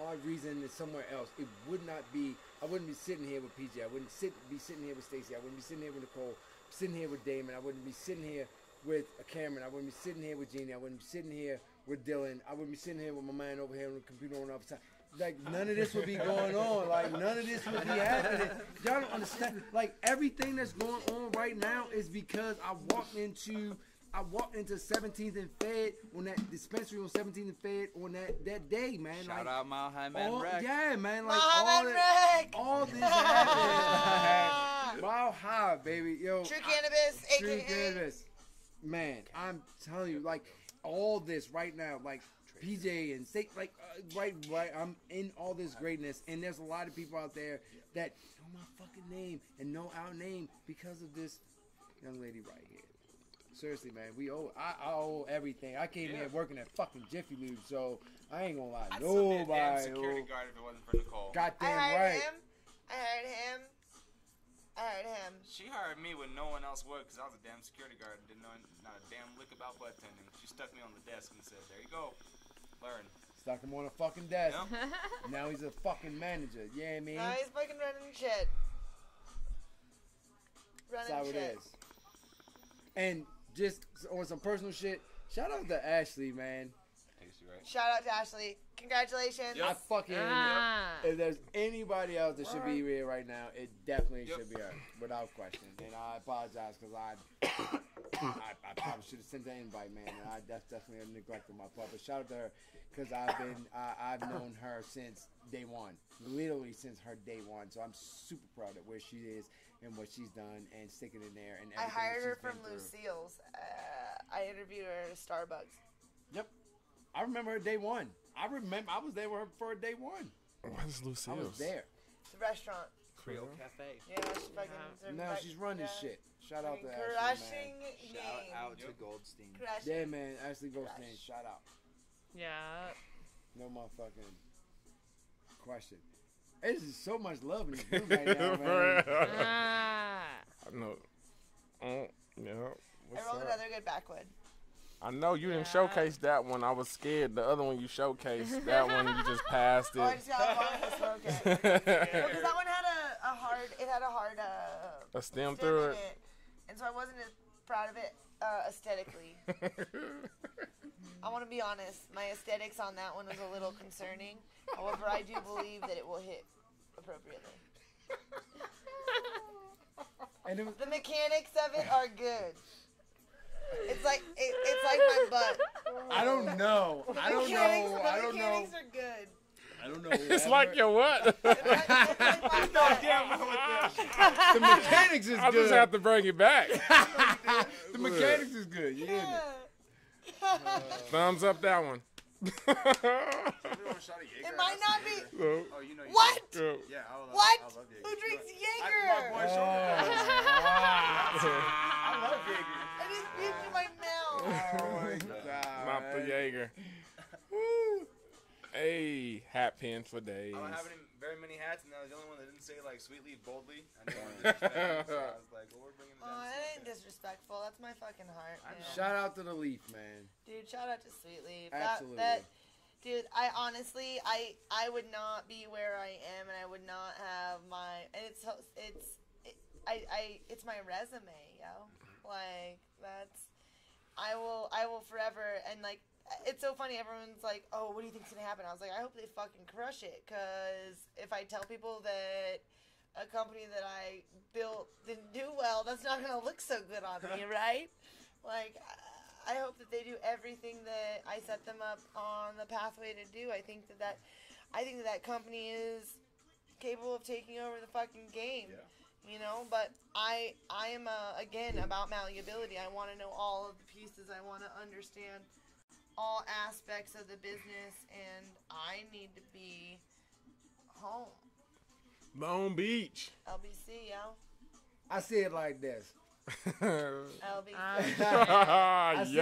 odd reason somewhere else, it would not be. I wouldn't be sitting here with PJ. I wouldn't be sitting here with Stacy. I wouldn't be sitting here with Nichole. Sitting here with Damon. I wouldn't be sitting here with Cameron. I wouldn't be sitting here with Jeannie. I wouldn't be sitting here with Dylan. I wouldn't be sitting here with my man over here on the computer on the other side. Like, none of this would be going on. Like, none of this would be happening. Y'all don't understand. Like, everything that's going on right now is because I walked into 17th and Fed on that dispensary on 17th and Fed on that day, man. Shout out Mile High Man Rec. Yeah, man. Like, all this happened. Mile High, baby. Yo. True Cannabis, True a.k.a. Cannabis. Man, I'm telling you, like, all this right now, like, PJ and State, like, right, I'm in all this greatness, and there's a lot of people out there that know my fucking name and know our name because of this young lady right here. Seriously, man, I owe everything. I came here working at fucking Jiffy Lube, so I ain't gonna lie. I'd Nobody. damn security guard if it wasn't for Nichole. Goddamn I right. hired him. She hired me when no one else would, because I was a damn security guard and didn't know not a damn lick about butt tending. She stuck me on the desk and said, there you go. Learn. Stuck him on a fucking desk. Yep. Now he's a fucking manager. Yeah, I mean. Now he's fucking running shit. That's how it is. And just on some personal shit, shout out to Ashley, man. Tasty, right? Shout out to Ashley. Congratulations. I fucking. If there's anybody else that should be here right now, it definitely should be her, without question. And I apologize because I probably should have sent the invite, man. And that's definitely a neglect on my part. But shout out to her because I've known her since day one, literally since her day one. So I'm super proud of where she is and what she's done and sticking in there. And I hired her from Lucille's. I interviewed her at Starbucks. Yep. I remember her day one. I was there with her for day one. What is Lucille's? I was there. It's a restaurant. Creole Cafe. Yeah, she fucking. Now she's running shit. Shout out to Crushing Ashley, man. Shout out to Goldstein. Yeah, man. Ashley Goldstein. Shout out. Yeah. No motherfucking question. There's just so much love in this room right now, man. I know. Yeah. I rolled another good backwood. I know you didn't showcase that one. I was scared. The other one you showcased, that one you just passed it. Oh, I just got one to smoke it. Because that one had a hard a stem through it. And so I wasn't as proud of it aesthetically. I want to be honest. My aesthetics on that one was a little concerning. However, I do believe that it will hit appropriately. And the mechanics of it are good. It's like my butt. I don't know. The mechanics are good. I don't know. It's like your what? It's like my butt. The mechanics is good. I just have to bring it back. The mechanics is good. You hear me? Thumbs up that one. It might not be. So, What? Yeah, What? I love Jaeger. Who drinks Jaeger? I love Jaeger. I just peed in my mouth. Not the Jaeger. Hey, hat pins for days. I don't have very many hats, and I was the only one that didn't say like "Sweet Leaf" boldly. I didn't want to disrespect him, so I was like, "Well, we're bringing it down." Oh, that ain't disrespectful. That's my fucking heart, man. Shout out to the Leaf, man. Dude, shout out to Sweet Leaf. Absolutely. Dude, I honestly, I would not be where I am, and I would not have my. And it's my resume, yo. Like that's, I will forever, and like. It's so funny. Everyone's like, "Oh, what do you think's gonna happen?" I was like, "I hope they fucking crush it." Because if I tell people that a company that I built didn't do well, that's not gonna look so good on me, right? Like, I hope that they do everything that I set them up on the pathway to do. I think that company is capable of taking over the fucking game. Yeah. You know, but I am again about malleability. I want to know all of the pieces. I want to understand all aspects of the business, and I need to be home. Long Beach. LBC, yo. I see it like this. LBC. I see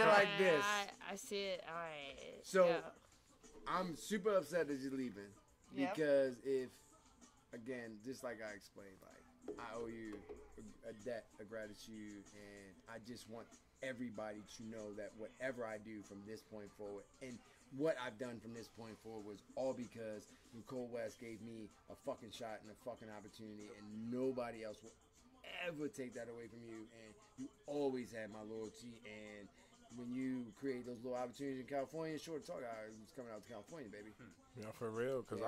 it like this. I see it. All right. So, I'm super upset that you're leaving because if, again, just like I explained, like I owe you a debt of gratitude, and I just want everybody to know that whatever I do from this point forward, and what I've done from this point forward, was all because Nichole West gave me a fucking shot and a fucking opportunity, and nobody else will ever take that away from you. And you always had my loyalty, and when you create those little opportunities in California, Short Talk, I was coming out to California, baby. Yeah, for real, because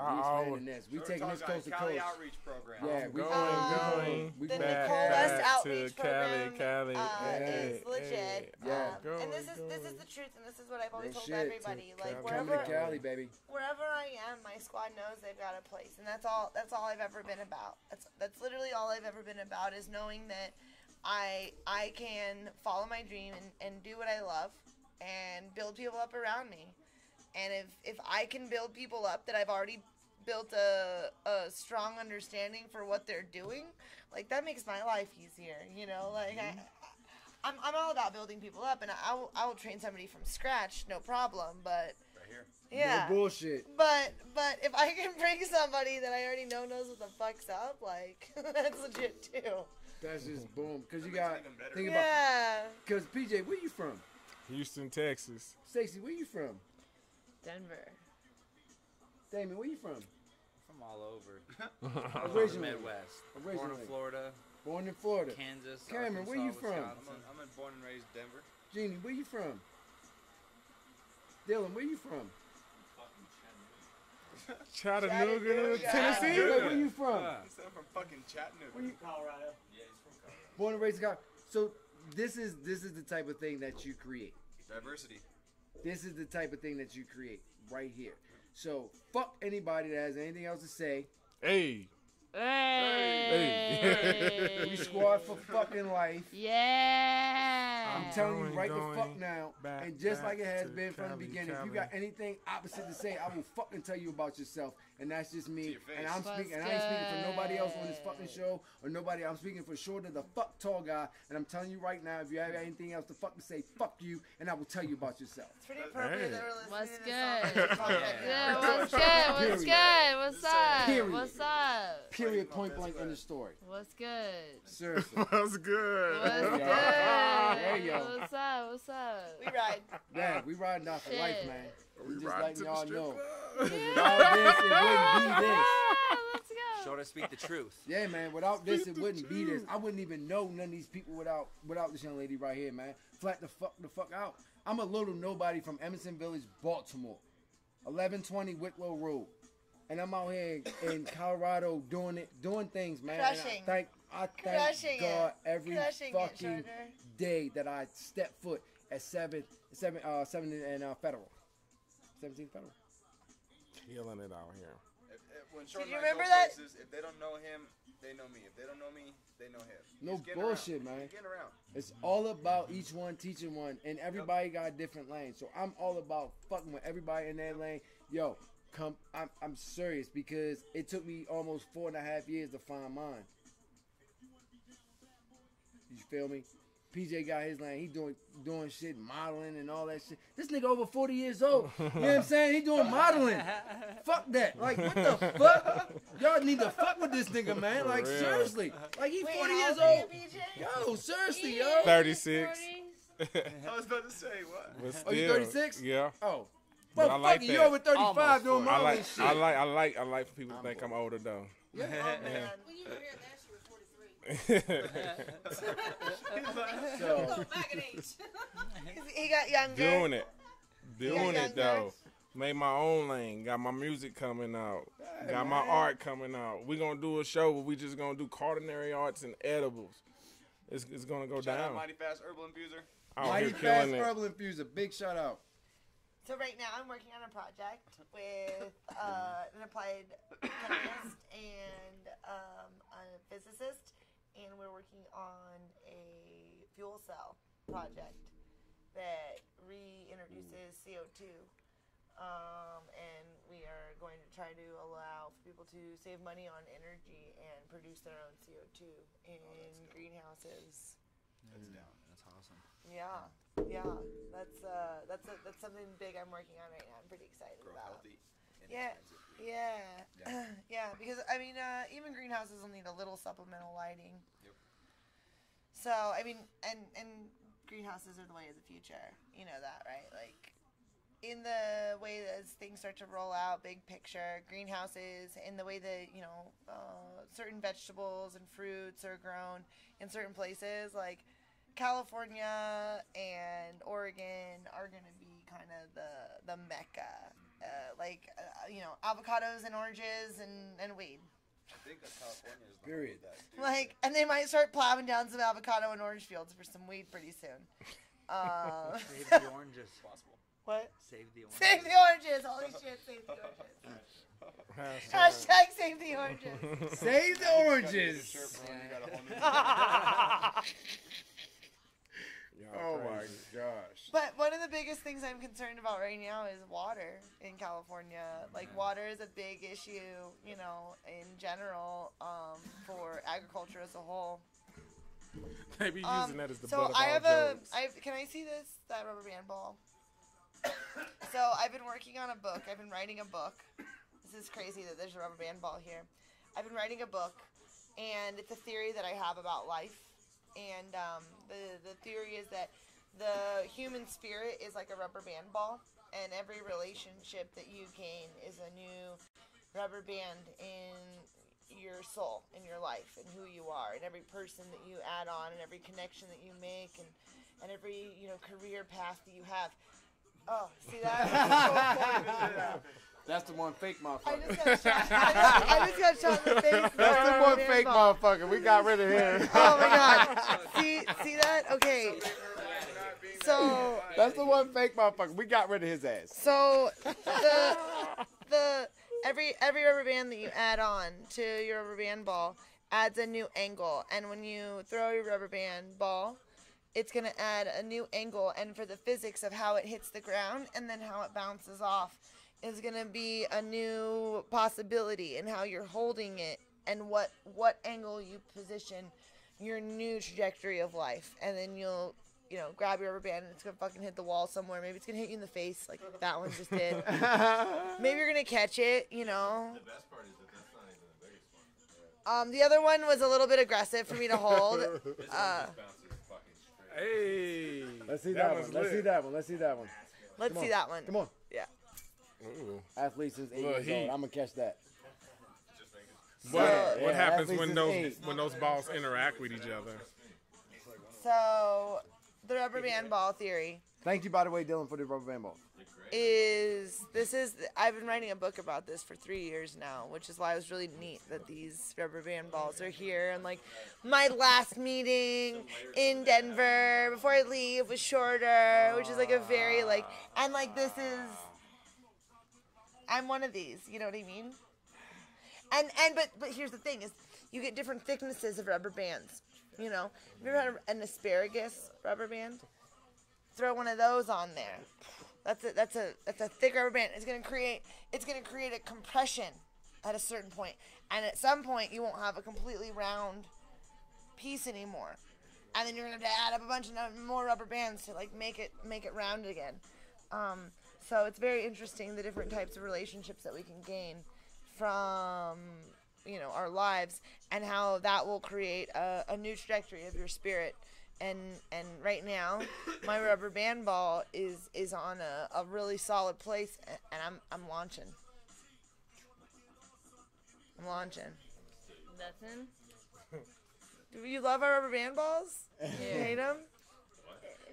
we taking this coast to coast. Cali outreach program. Yeah, we going. The Nichole West outreach to Cali, program Cali. is legit. Yeah. And this is the truth, and this is what I've always told shit. everybody. Like Coming to Cali, baby. Wherever I am, my squad knows they've got a place, and that's all I've ever been about. That's literally all I've ever been about, is knowing that I can follow my dream and do what I love and build people up around me. And if I can build people up that I've already built a strong understanding for what they're doing, like, that makes my life easier, you know? Like, I'm all about building people up, and I will train somebody from scratch, no problem, but... Right here. Yeah. No bullshit. But if I can bring somebody that I already knows what the fuck's up, like, that's legit, too. That's just boom. Because you got... Think about... Yeah. Because, PJ, where you from? Houston, Texas. Stacey, where you from? Denver. Damon, where you from? From all over. Originally. Midwest. Originally. Born in Florida. Born in Florida. Kansas. Cameron, where you from? Wisconsin. I'm born and raised Denver. Jeannie, where you from? Dylan, where you from? Chattanooga, Tennessee. Hey, where you from? He's from fucking Chattanooga. Colorado. Yeah, he's from Colorado. Born and raised in Colorado. So this is the type of thing that you create. Diversity. This is the type of thing that you create right here. So fuck anybody that has anything else to say. Hey. Hey. We squad for fucking life. Yeah. I'm telling you right the Going fuck now. back, And just like it has to been from the Cali, beginning, if you Cali. got anything opposite to say, I will fucking tell you about yourself. And that's just me. your face. And I'm What's speaking. And I ain't speaking for nobody else on this good? fucking show or nobody. I'm speaking for Shorter, the fuck tall guy. And I'm telling you right now, if you have anything else to fucking say, fuck you, and I will tell you about yourself. It's pretty appropriate that we're listening What's to this good? song. Yeah, what's good? What's good? What's up? Period. What's up? Period. Point blank in the story. What's good? Seriously. What's good? What's good? There you go. What's up? What's up? We ride. Yeah, we riding out for Shit. life, man. We just riding letting to the y'all strip know. club. Without this, it wouldn't be this. Ah, let's go. Sure to speak the truth. Yeah, man. Without this, it wouldn't be this. I wouldn't even know none of these people without this young lady right here, man. Flat the fuck out. I'm a little nobody from Emerson Village, Baltimore, 1120 Wicklow Road, and I'm out here in Colorado doing things, man. Crushing. And I thank Crushing God it. every Crushing it, fucking Shorter. day that I step foot at 7 and Federal, 17 Federal. Killing it out here. When Short Did you and I go remember that? places, if they don't know him, they know me. If they don't know me, they know him. No He's getting bullshit, around. man. He's getting around. It's all about each one teaching one, and everybody got a different lane. So I'm all about fucking with everybody in their lane. Yo, come, I'm serious because it took me almost 4.5 years to find mine. You feel me? PJ got his lane. He doing shit, modeling and all that shit. This nigga over 40 years old. You know what I'm saying? He doing modeling. Fuck that. Like, what the fuck? Y'all need to fuck with this nigga, man. Like, real. seriously. Like, he Wait, 40 how years old are you, old. BJ? Yo, seriously, yo. 36. I was about to say, what? But still, Oh, you 36? Yeah. Oh. But Well, I like fuck you. that. You over 35 Almost doing 40. I modeling like, shit. I like for people to think I'm older though. Oh, man. When you were here last, you were 43. So, Go back in age. He got younger. Doing it younger. though. Made my own lane. Got my music coming out. Got my art coming out. We gonna do a show where we just gonna do culinary arts and edibles. It's gonna go Shout out down. Mighty Fast Herbal Infuser. Out Mighty here Fast killing it. Herbal Infuser. Big shout out. So right now I'm working on a project with an applied chemist and a physicist, and we're working on a fuel cell project that reintroduces CO2. And we are going to try to allow people to save money on energy and produce their own CO2 in greenhouses. That's down. That's awesome. Yeah, that's something big I'm working on right now. I'm pretty excited Grow about. healthy. Yeah. Because I mean, even greenhouses will need a little supplemental lighting. Yep. So I mean, and greenhouses are the way of the future. You know that, right? Like, in the way that as things start to roll out, big picture, greenhouses, in the way that certain vegetables and fruits are grown in certain places, like California and Oregon are going to be kind of the mecca. Avocados and oranges and weed. I think that California is the Period. home of that, too. And they might start plowing down some avocado and orange fields for some weed pretty soon. Save the oranges. Possible. What? Save the oranges. Save the oranges. Holy shit, save the oranges. Hashtag save the oranges. Save the oranges. Oh my gosh. But one of the biggest things I'm concerned about right now is water in California. Like, water is a big issue, in general, for agriculture as a whole. They be using that as the So butt of I all have jokes. can I see that rubber band ball? So I've been working on a book. I've been writing a book. This is crazy that there's a rubber band ball here. I've been writing a book, and it's a theory that I have about life. And the theory is that the human spirit is like a rubber band ball, and every relationship that you gain is a new rubber band in your soul, in your life, and who you are, and every person that you add on, and every connection that you make, and every career path that you have. Oh, see that? That's the one fake I motherfucker. just got shot. I just got shot in the face. That's the one fake motherfucker. We got rid of him. Oh my god. See that? Okay. So that's the one fake motherfucker. We got rid of his ass. So every rubber band that you add on to your rubber band ball adds a new angle, and when you throw your rubber band ball, it's gonna add a new angle, and for the physics of how it hits the ground and then how it bounces off is gonna be a new possibility in how you're holding it and what angle you position your new trajectory of life, and then you'll grab your rubber band and it's gonna fucking hit the wall somewhere. Maybe it's gonna hit you in the face like that one just did. Maybe you're gonna catch it, The best part is that that's not even the biggest one. The other one was a little bit aggressive for me to hold. This one just bounces fucking straight. Hey. Let's see that one. Let's see that one. Let's see that one. Let's see that one. Come on. Yeah. Ooh. Athletes is 8 years old. I'm gonna catch that. What happens when those balls interact with each other? So the rubber band ball theory Thank you, by the way, Dylan, for the rubber band ball. I've been writing a book about this for 3 years now, which is why it was really neat that these rubber band balls are here. And like my last meeting in Denver before I leave was shorter, which is like a very and like this is, I'm one of these, you know what I mean? But here's the thing is you get different thicknesses of rubber bands. You know, have you ever had an asparagus rubber band? Throw one of those on there. That's a thick rubber band. It's gonna create a compression at a certain point, and at some point you won't have a completely round piece anymore, and then you're gonna have to add up a bunch of more rubber bands to like make it round again. So it's very interesting the different types of relationships that we can gain from our lives, and how that will create a new trajectory of your spirit. And right now, my rubber band ball is on a really solid place, and I'm launching. That's in. Do you love our rubber band balls? Yeah. You hate them?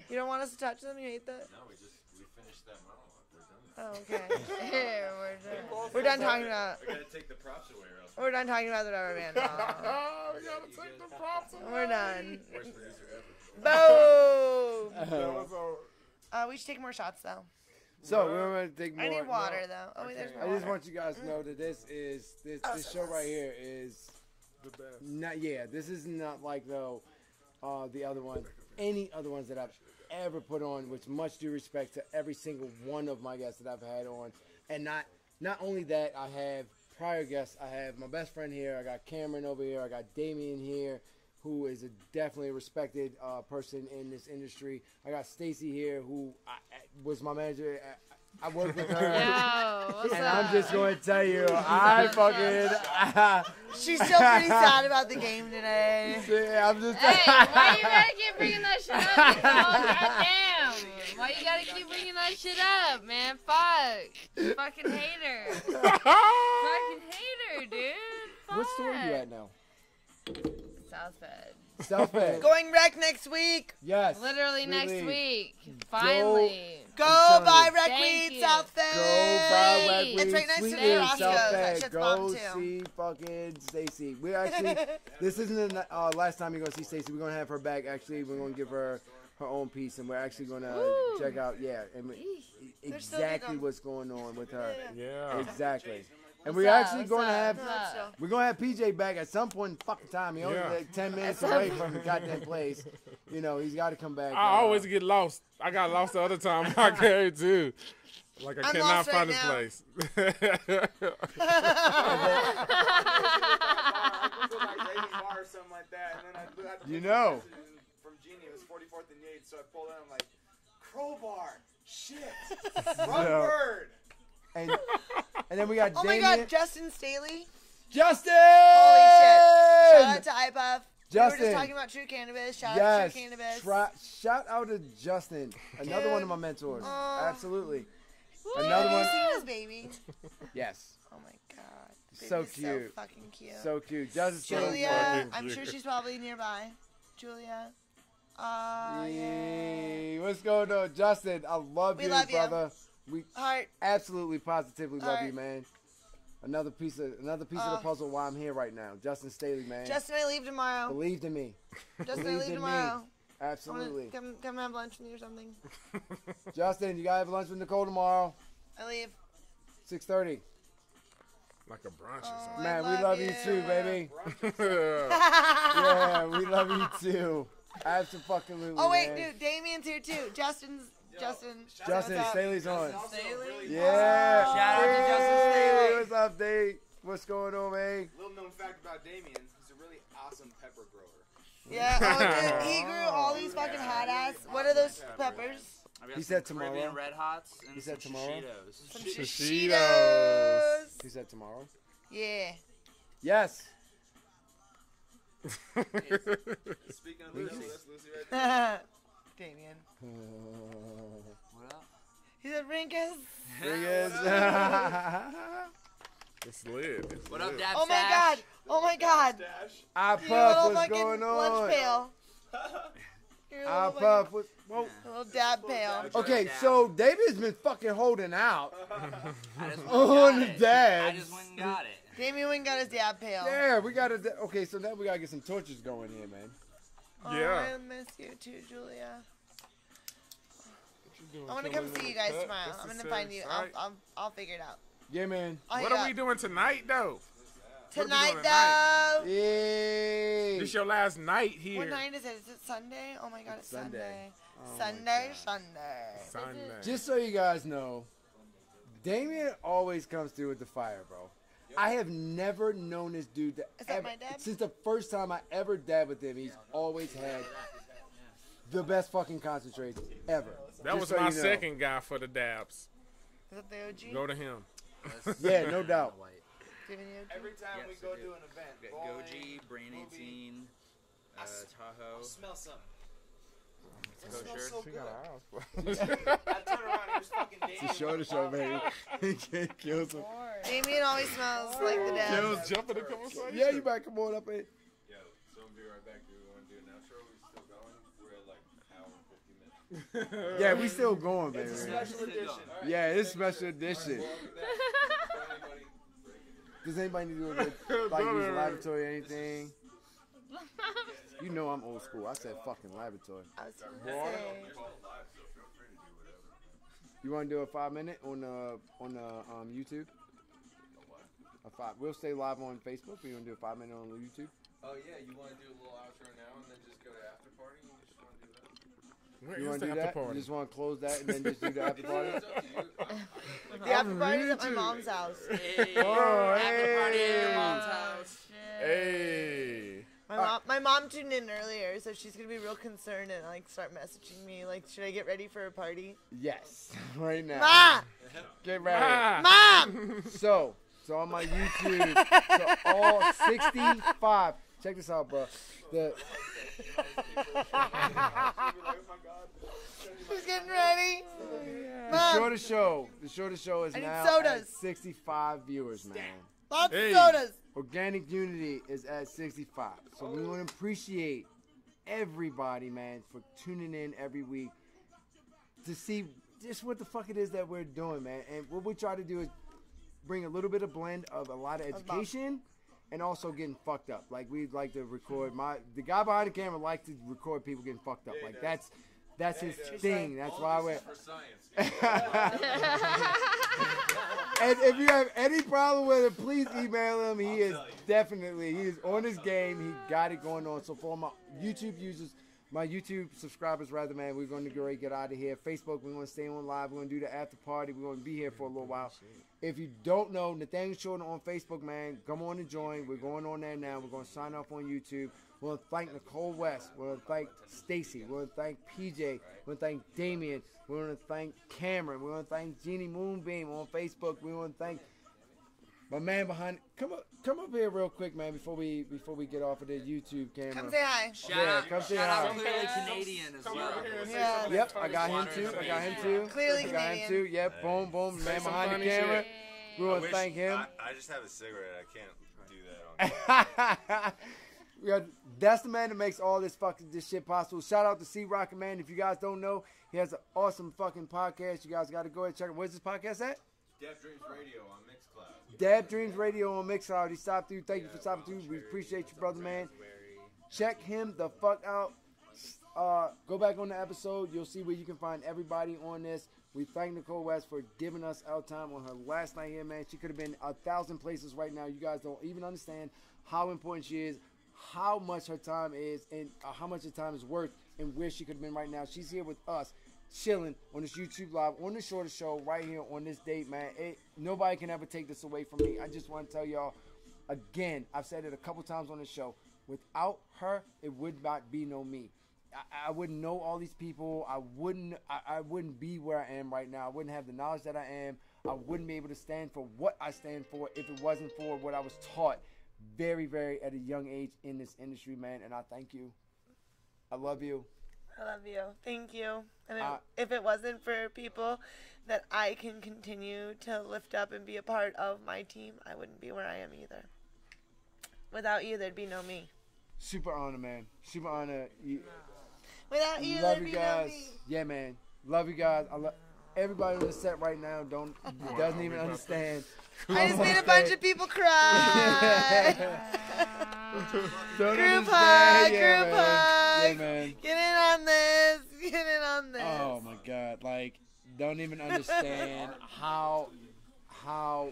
You don't want us to touch them? You hate that? No, we finished that monologue. We're done. Oh, okay. We're done. We're done talking about. I gotta take the props away, or else. We're done talking about the rubber band ball. We gotta take the props away. We're done. Worst producer ever. Boom. We should take more shots though. So we're gonna take more. I need water though. Oh wait, there's more I just water. want you guys to know that this show right here is The best. This is not like the other ones, any other ones that I've ever put on, with much due respect to every single one of my guests that I've had on. And not only that, I have prior guests. I have my best friend here. I got Cameron over here. I got Damien here, who is definitely a respected person in this industry. I got Stacy here, who was my manager. I worked with her. Yo, what's and up? I'm just going to tell you, She's still pretty sad about the game today. I'm just. Hey, why you gotta keep bringing that shit up? Goddamn. Why you gotta keep bringing that shit up, man? Fuck. Fucking hater. Fucking hater, dude. Fuck. What store are you at now? South Bend. South Bend. Going rec next week. Yes. Literally next really. week. Finally. Go buy Rec Thank Weed, you. South Bend. Go buy Rec Weed. It's right next to Sweet the Weed, Roscoe's. South That Bend. shit's Go bomb, too. see fucking Stacy. We actually, this isn't the last time you're gonna see Stacy. We're gonna have her back. Actually, we're gonna give her her own piece, and we're actually gonna check out, exactly what's going on with her. Yeah. Exactly. And What's we're up? actually What's going to up? have What's up? we're going to have PJ back at some point in fucking time. He only Yeah. like 10 minutes away from the goddamn place. You know, he's got to come back. I always get lost. I got lost the other time I came too. Like I I'm cannot lost find right this now. place. Or something like that, and then I You know. from Genie, it was 44th and Yates, so I pulled in, I'm like, crowbar, shit, wrong No. word. and then we got Oh my Damien. God, Justin Staley. Justin! Holy shit. Shout out to iPuff. We were Justin. just talking about True Cannabis. Shout out Yes. to True Cannabis. Shout out to Justin. Another Dude. one of my mentors. Aw. Absolutely. Have Another you one. seen his baby? Yes. Oh my God. So Baby's cute. So fucking cute. So cute. Justin's so Julia, fucking I'm cute. sure she's probably nearby. Julia. Hey, what's going on, Justin? I love you, brother. We absolutely, positively love you, man. Another piece of the puzzle. Why I'm here right now, Justin Staley, man. Justin, I leave tomorrow. Believed in me. Justin, I leave tomorrow. Absolutely. Come have lunch with me or something. Justin, you gotta have lunch with Nichole tomorrow. I leave. 6:30. Like a brunch or something. Man, we love you too, baby. Yeah, we love you too. Absolutely. Oh wait, man. dude, Damien's here too. Justin Staley's on. Staley? Yeah. Shout out to Justin Staley. What's up, Dave? What's going on, man? Little known fact about Damien, he's a really awesome pepper grower. Yeah, oh dude, he grew all these fucking hot ass. What are those peppers? He said tomorrow. Caribbean Red Hots and he said some tomorrow. Some Shishitos. shishitos. He said tomorrow. Yeah. Yes. Speaking of Lucy, that's Lucy right there. Damien. What up? He said Rinkus. It's lit. What up, Dab Oh my god. Oh my god. I Your Puff, little what's fucking going on? lunch pail. I Puff, what's... Whoa. Little dab pail. Okay, so David's been fucking holding out I just on the I dabs. just went and got it. Damien went and got his dab pail. Yeah, we gotta. Okay, so now we gotta get some torches going here, man. Oh, Yeah. I miss you too, Julia. I want to come see you guys tomorrow. I'm gonna find you. I'll figure it out. Yeah, man. What are we doing tonight, though? Tonight, though. Yay! This your last night here. What night is it? Is it Sunday? Oh my god, it's Sunday. Oh Sunday. Sunday. Just so you guys know, Damien always comes through with the fire, bro. I have never known this dude to Is that ever, my dad? since the first time I ever dabbed with him, he's always had the best fucking concentrates ever. That Just was so my you know. second guy for the dabs. Is that the OG? Go to him. Yeah, no doubt. Giving you OG? Every time we go do an event, bowling, Goji, Brain 18, Tahoe. smell something. Kosher. So She good. got an I turn around and there's fucking Damien. It's a show to show, baby. He can't kill some. Damien always smells like the dad. Kills jumping the conversation. Yeah, you might come on up in. Yo, so we'll be right back. Do we want to do an outro? Are we still going? We're at like an hour and 50 minutes. Yeah, we still going, baby. It's a special edition. Yeah, it's special edition. Does anybody need to do a good, like use a laboratory or anything? You know I'm old school. I said fucking laboratory. I was gonna say. You want to do a 5-minute on YouTube? A 5. We'll stay live on Facebook. You want to do a 5-minute on YouTube? Oh yeah, you want to do a little outro now and then just go to after party? You just want to do that? Where You is want to the do after that? party? You just want to close that and then just do the after party? It's up to you. The after party's at my mom's house. Hey, Oh, after party at your hey. mom's house. Hey. My mom tuned in earlier, so she's gonna be real concerned and like start messaging me like, should I get ready for a party? Yes, right now. Ma, Get ready. Mom. So on my YouTube, so all 65. Check this out, bro. Who's getting ready? The Mom, shortest show is I need now sodas. at 65 viewers, man. lots Hey. of sodas. Organic Unity is at 65. So we want to appreciate everybody, man, for tuning in every week to see just what the fuck it is that we're doing, man. And what we try to do is bring a little bit of blend of a lot of education and also getting fucked up. Like we'd like to record the guy behind the camera likes to record people getting fucked up. Like that's his thing. That's why we're For science. And if you have any problem with it, please email him. He is on his game. He got it going on. So for my YouTube users, my YouTube subscribers rather, man, we're going to get out of here. Facebook, we're going to stay on live. We're going to do the after party. We're going to be here for a little while. If you don't know, Nathaniel Jordan on Facebook, man, come on and join. We're going on there now. We're going to sign off on YouTube. We want to thank Nichole West. We want to thank Stacy. We want to thank PJ. We want to thank Damien. We want to thank Cameron. We want to thank Jeannie Moonbeam on Facebook. We want to thank my man behind. Come up here real quick, man, before we get off of the YouTube camera. Come say hi. Shout out Clearly Canadian as well. Yeah. Yep, I got him too. Clearly I got him Canadian. too. Yep, boom, man some behind the funny camera. shit. We want to thank him. I just have a cigarette. I can't do that on We got That's the man that makes all this shit possible. Shout out to C Rocket, man. If you guys don't know, he has an awesome fucking podcast. You guys got to go ahead and check it. Where's this podcast at? Dab Dreams Radio on Mixcloud. Dab Dreams Radio on Mixcloud. He stopped through. Thank you for stopping through. We appreciate you, brother, man. Check him the fuck out. Go back on the episode. You'll see where you can find everybody on this. We thank Nichole West for giving us our time on her last night here, man. She could have been 1,000 places right now. You guys don't even understand how important she is, how much her time is, and how much her time is worth, and where she could have been right now. She's here with us, chilling on this YouTube Live, on the Shorter Show, right here on this date, man. Nobody can ever take this away from me. I just want to tell y'all, again, I've said it a couple times on the show, without her, it would not be no me. I wouldn't know all these people. I wouldn't be where I am right now. I wouldn't have the knowledge that I am. I wouldn't be able to stand for what I stand for if it wasn't for what I was taught very, very at a young age in this industry, man. And I thank you. I love you. I love you. Thank you. And if it wasn't for people that I can continue to lift up and be a part of my team, I wouldn't be where I am either. Without you, there'd be no me. Super honor, man. Super honor. Without you, love there'd you be guys. no me. Yeah, man. Love you guys. I love everybody on the set right now. Doesn't even understand. I just made a bunch of people cry. Group hug. Yeah, man. Get in on this. Get in on this. Oh my God! Like, don't even understand how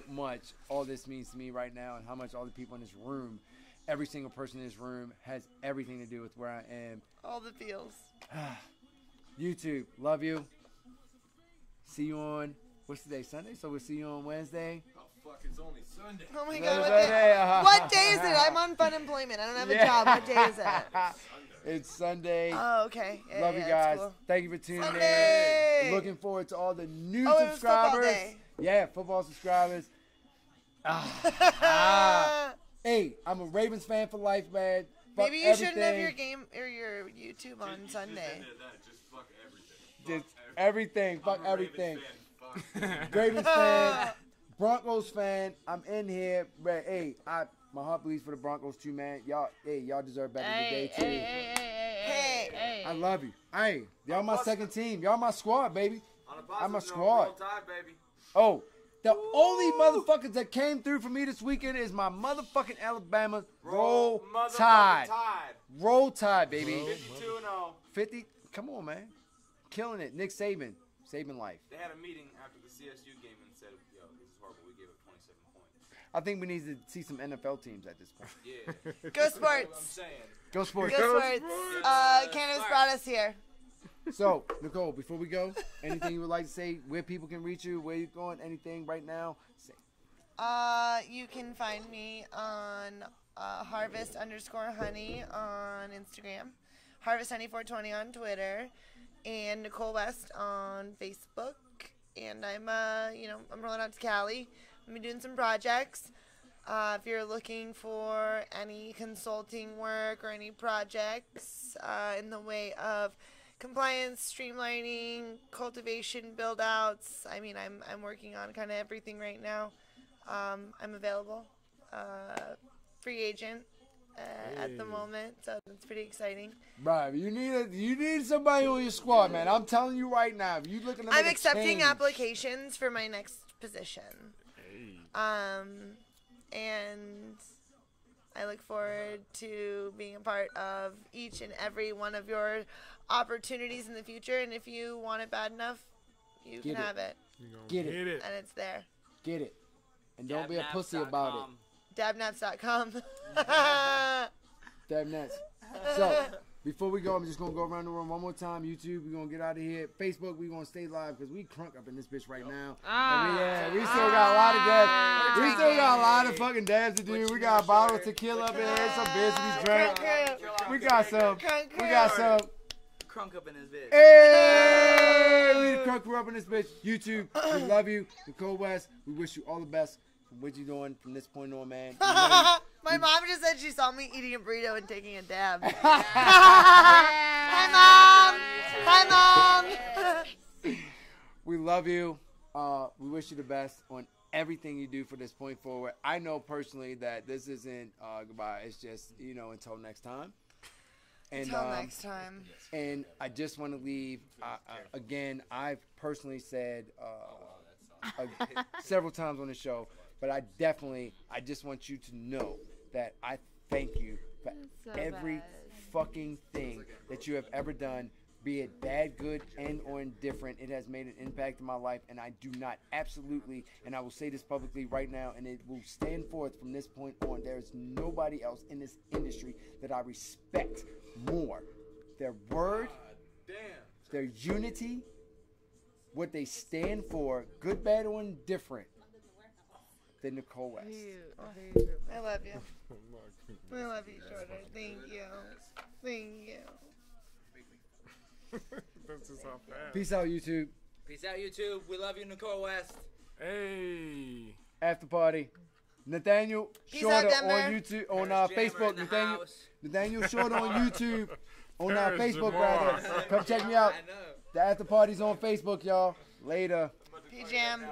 much all this means to me right now, and how much all the people in this room, every single person in this room, has everything to do with where I am. All the feels. YouTube, love you. See you on, what's today, Sunday? So we'll see you on Wednesday. Oh, fuck, it's only Sunday. Oh, my God. What day is it? I'm on fun employment. I don't have a job. What day is it? It's Sunday. Oh, okay. Yeah, love you guys. Cool. Thank you for tuning Sunday. in. Looking forward to all the new subscribers. subscribers. Football day. Yeah, football subscribers. Hey, I'm a Ravens fan for life, man. Maybe you shouldn't have your game or your YouTube on Sunday. Just fuck everything. Just everything. Fuck everything. Fan. Ravens fan, Broncos fan. I'm in here, but hey, my heart bleeds for the Broncos too, man. Y'all deserve better today too. Hey. I love you. Hey, y'all my second team. Y'all my squad, baby. I'm a squad. Roll Tide, baby. Oh, the only motherfuckers that came through for me this weekend is my motherfucking Alabama Roll Tide. Roll Tide, baby. 52-0. 50. Come on, man. Killing it. Nick Saban. Saving life. They had a meeting after the CSU game and said, yo, this is horrible. We gave up 27 points. I think we need to see some NFL teams at this point. Yeah. Go Sports. That's what I'm saying. Go Sports. Go Sports. Cannabis brought us here. So, Nichole, before we go, anything you would like to say, where people can reach you, where you're going, anything right now? Say. You can find me on harvest_honey on Instagram, harvesthoney420 on Twitter, and Nichole West on Facebook. And I'm rolling out to Cali. I'm doing some projects. If you're looking for any consulting work or any projects in the way of compliance, streamlining, cultivation, build-outs. I mean, I'm working on kind of everything right now. I'm available. Free agent at the moment, so it's pretty exciting. Right, you need somebody on your squad, man. I'm telling you right now. If you looking to make I'm accepting change, applications for my next position. And I look forward to being a part of each and every one of your opportunities in the future. And if you want it bad enough, you can have it. Get it. And it's there. Get it. And don't be a pussy about it. Dabnaps.com. Dabnaps. So, before we go, I'm just going to go around the room one more time. YouTube, we're going to get out of here. Facebook, we're going to stay live because we crunk up in this bitch right now. We still got a lot of dabs. We still got a lot of fucking dabs to do. We got a bottle of tequila up in here, some beers to be drank. We got some. Crunk up in his bitch. Hey! We crunk up in this bitch. YouTube, we love you. Nichole West, we wish you all the best for what you're doing from this point on, man. My mom just said she saw me eating a burrito and taking a dab. Hi, Mom. We love you. We wish you the best on everything you do for this point forward. I know personally that this isn't goodbye. It's just, until next time. And, Until next time. And I just want to leave. Again, I've personally said several times on the show, but I just want you to know that I thank you for every fucking thing that you have ever done, be it bad, good, and or indifferent. It has made an impact in my life, and I do not absolutely, and I will say this publicly right now, and it will stand forth from this point on. There is nobody else in this industry that I respect more. Their word, their unity, what they stand for, good, bad, or indifferent, than Nichole West. I love you. I love you, Jordan. Thank you. Thank you. Peace out, YouTube. Peace out, YouTube. We love you, Nichole West. Hey. After party. Nathaniel Peace Shorter out, Denver. on YouTube, on Facebook. Nathaniel Shorter on YouTube, on our There's Facebook, Jamar. brother. Come check me out. I know. The after party's on Facebook, y'all. Later. P-Jam.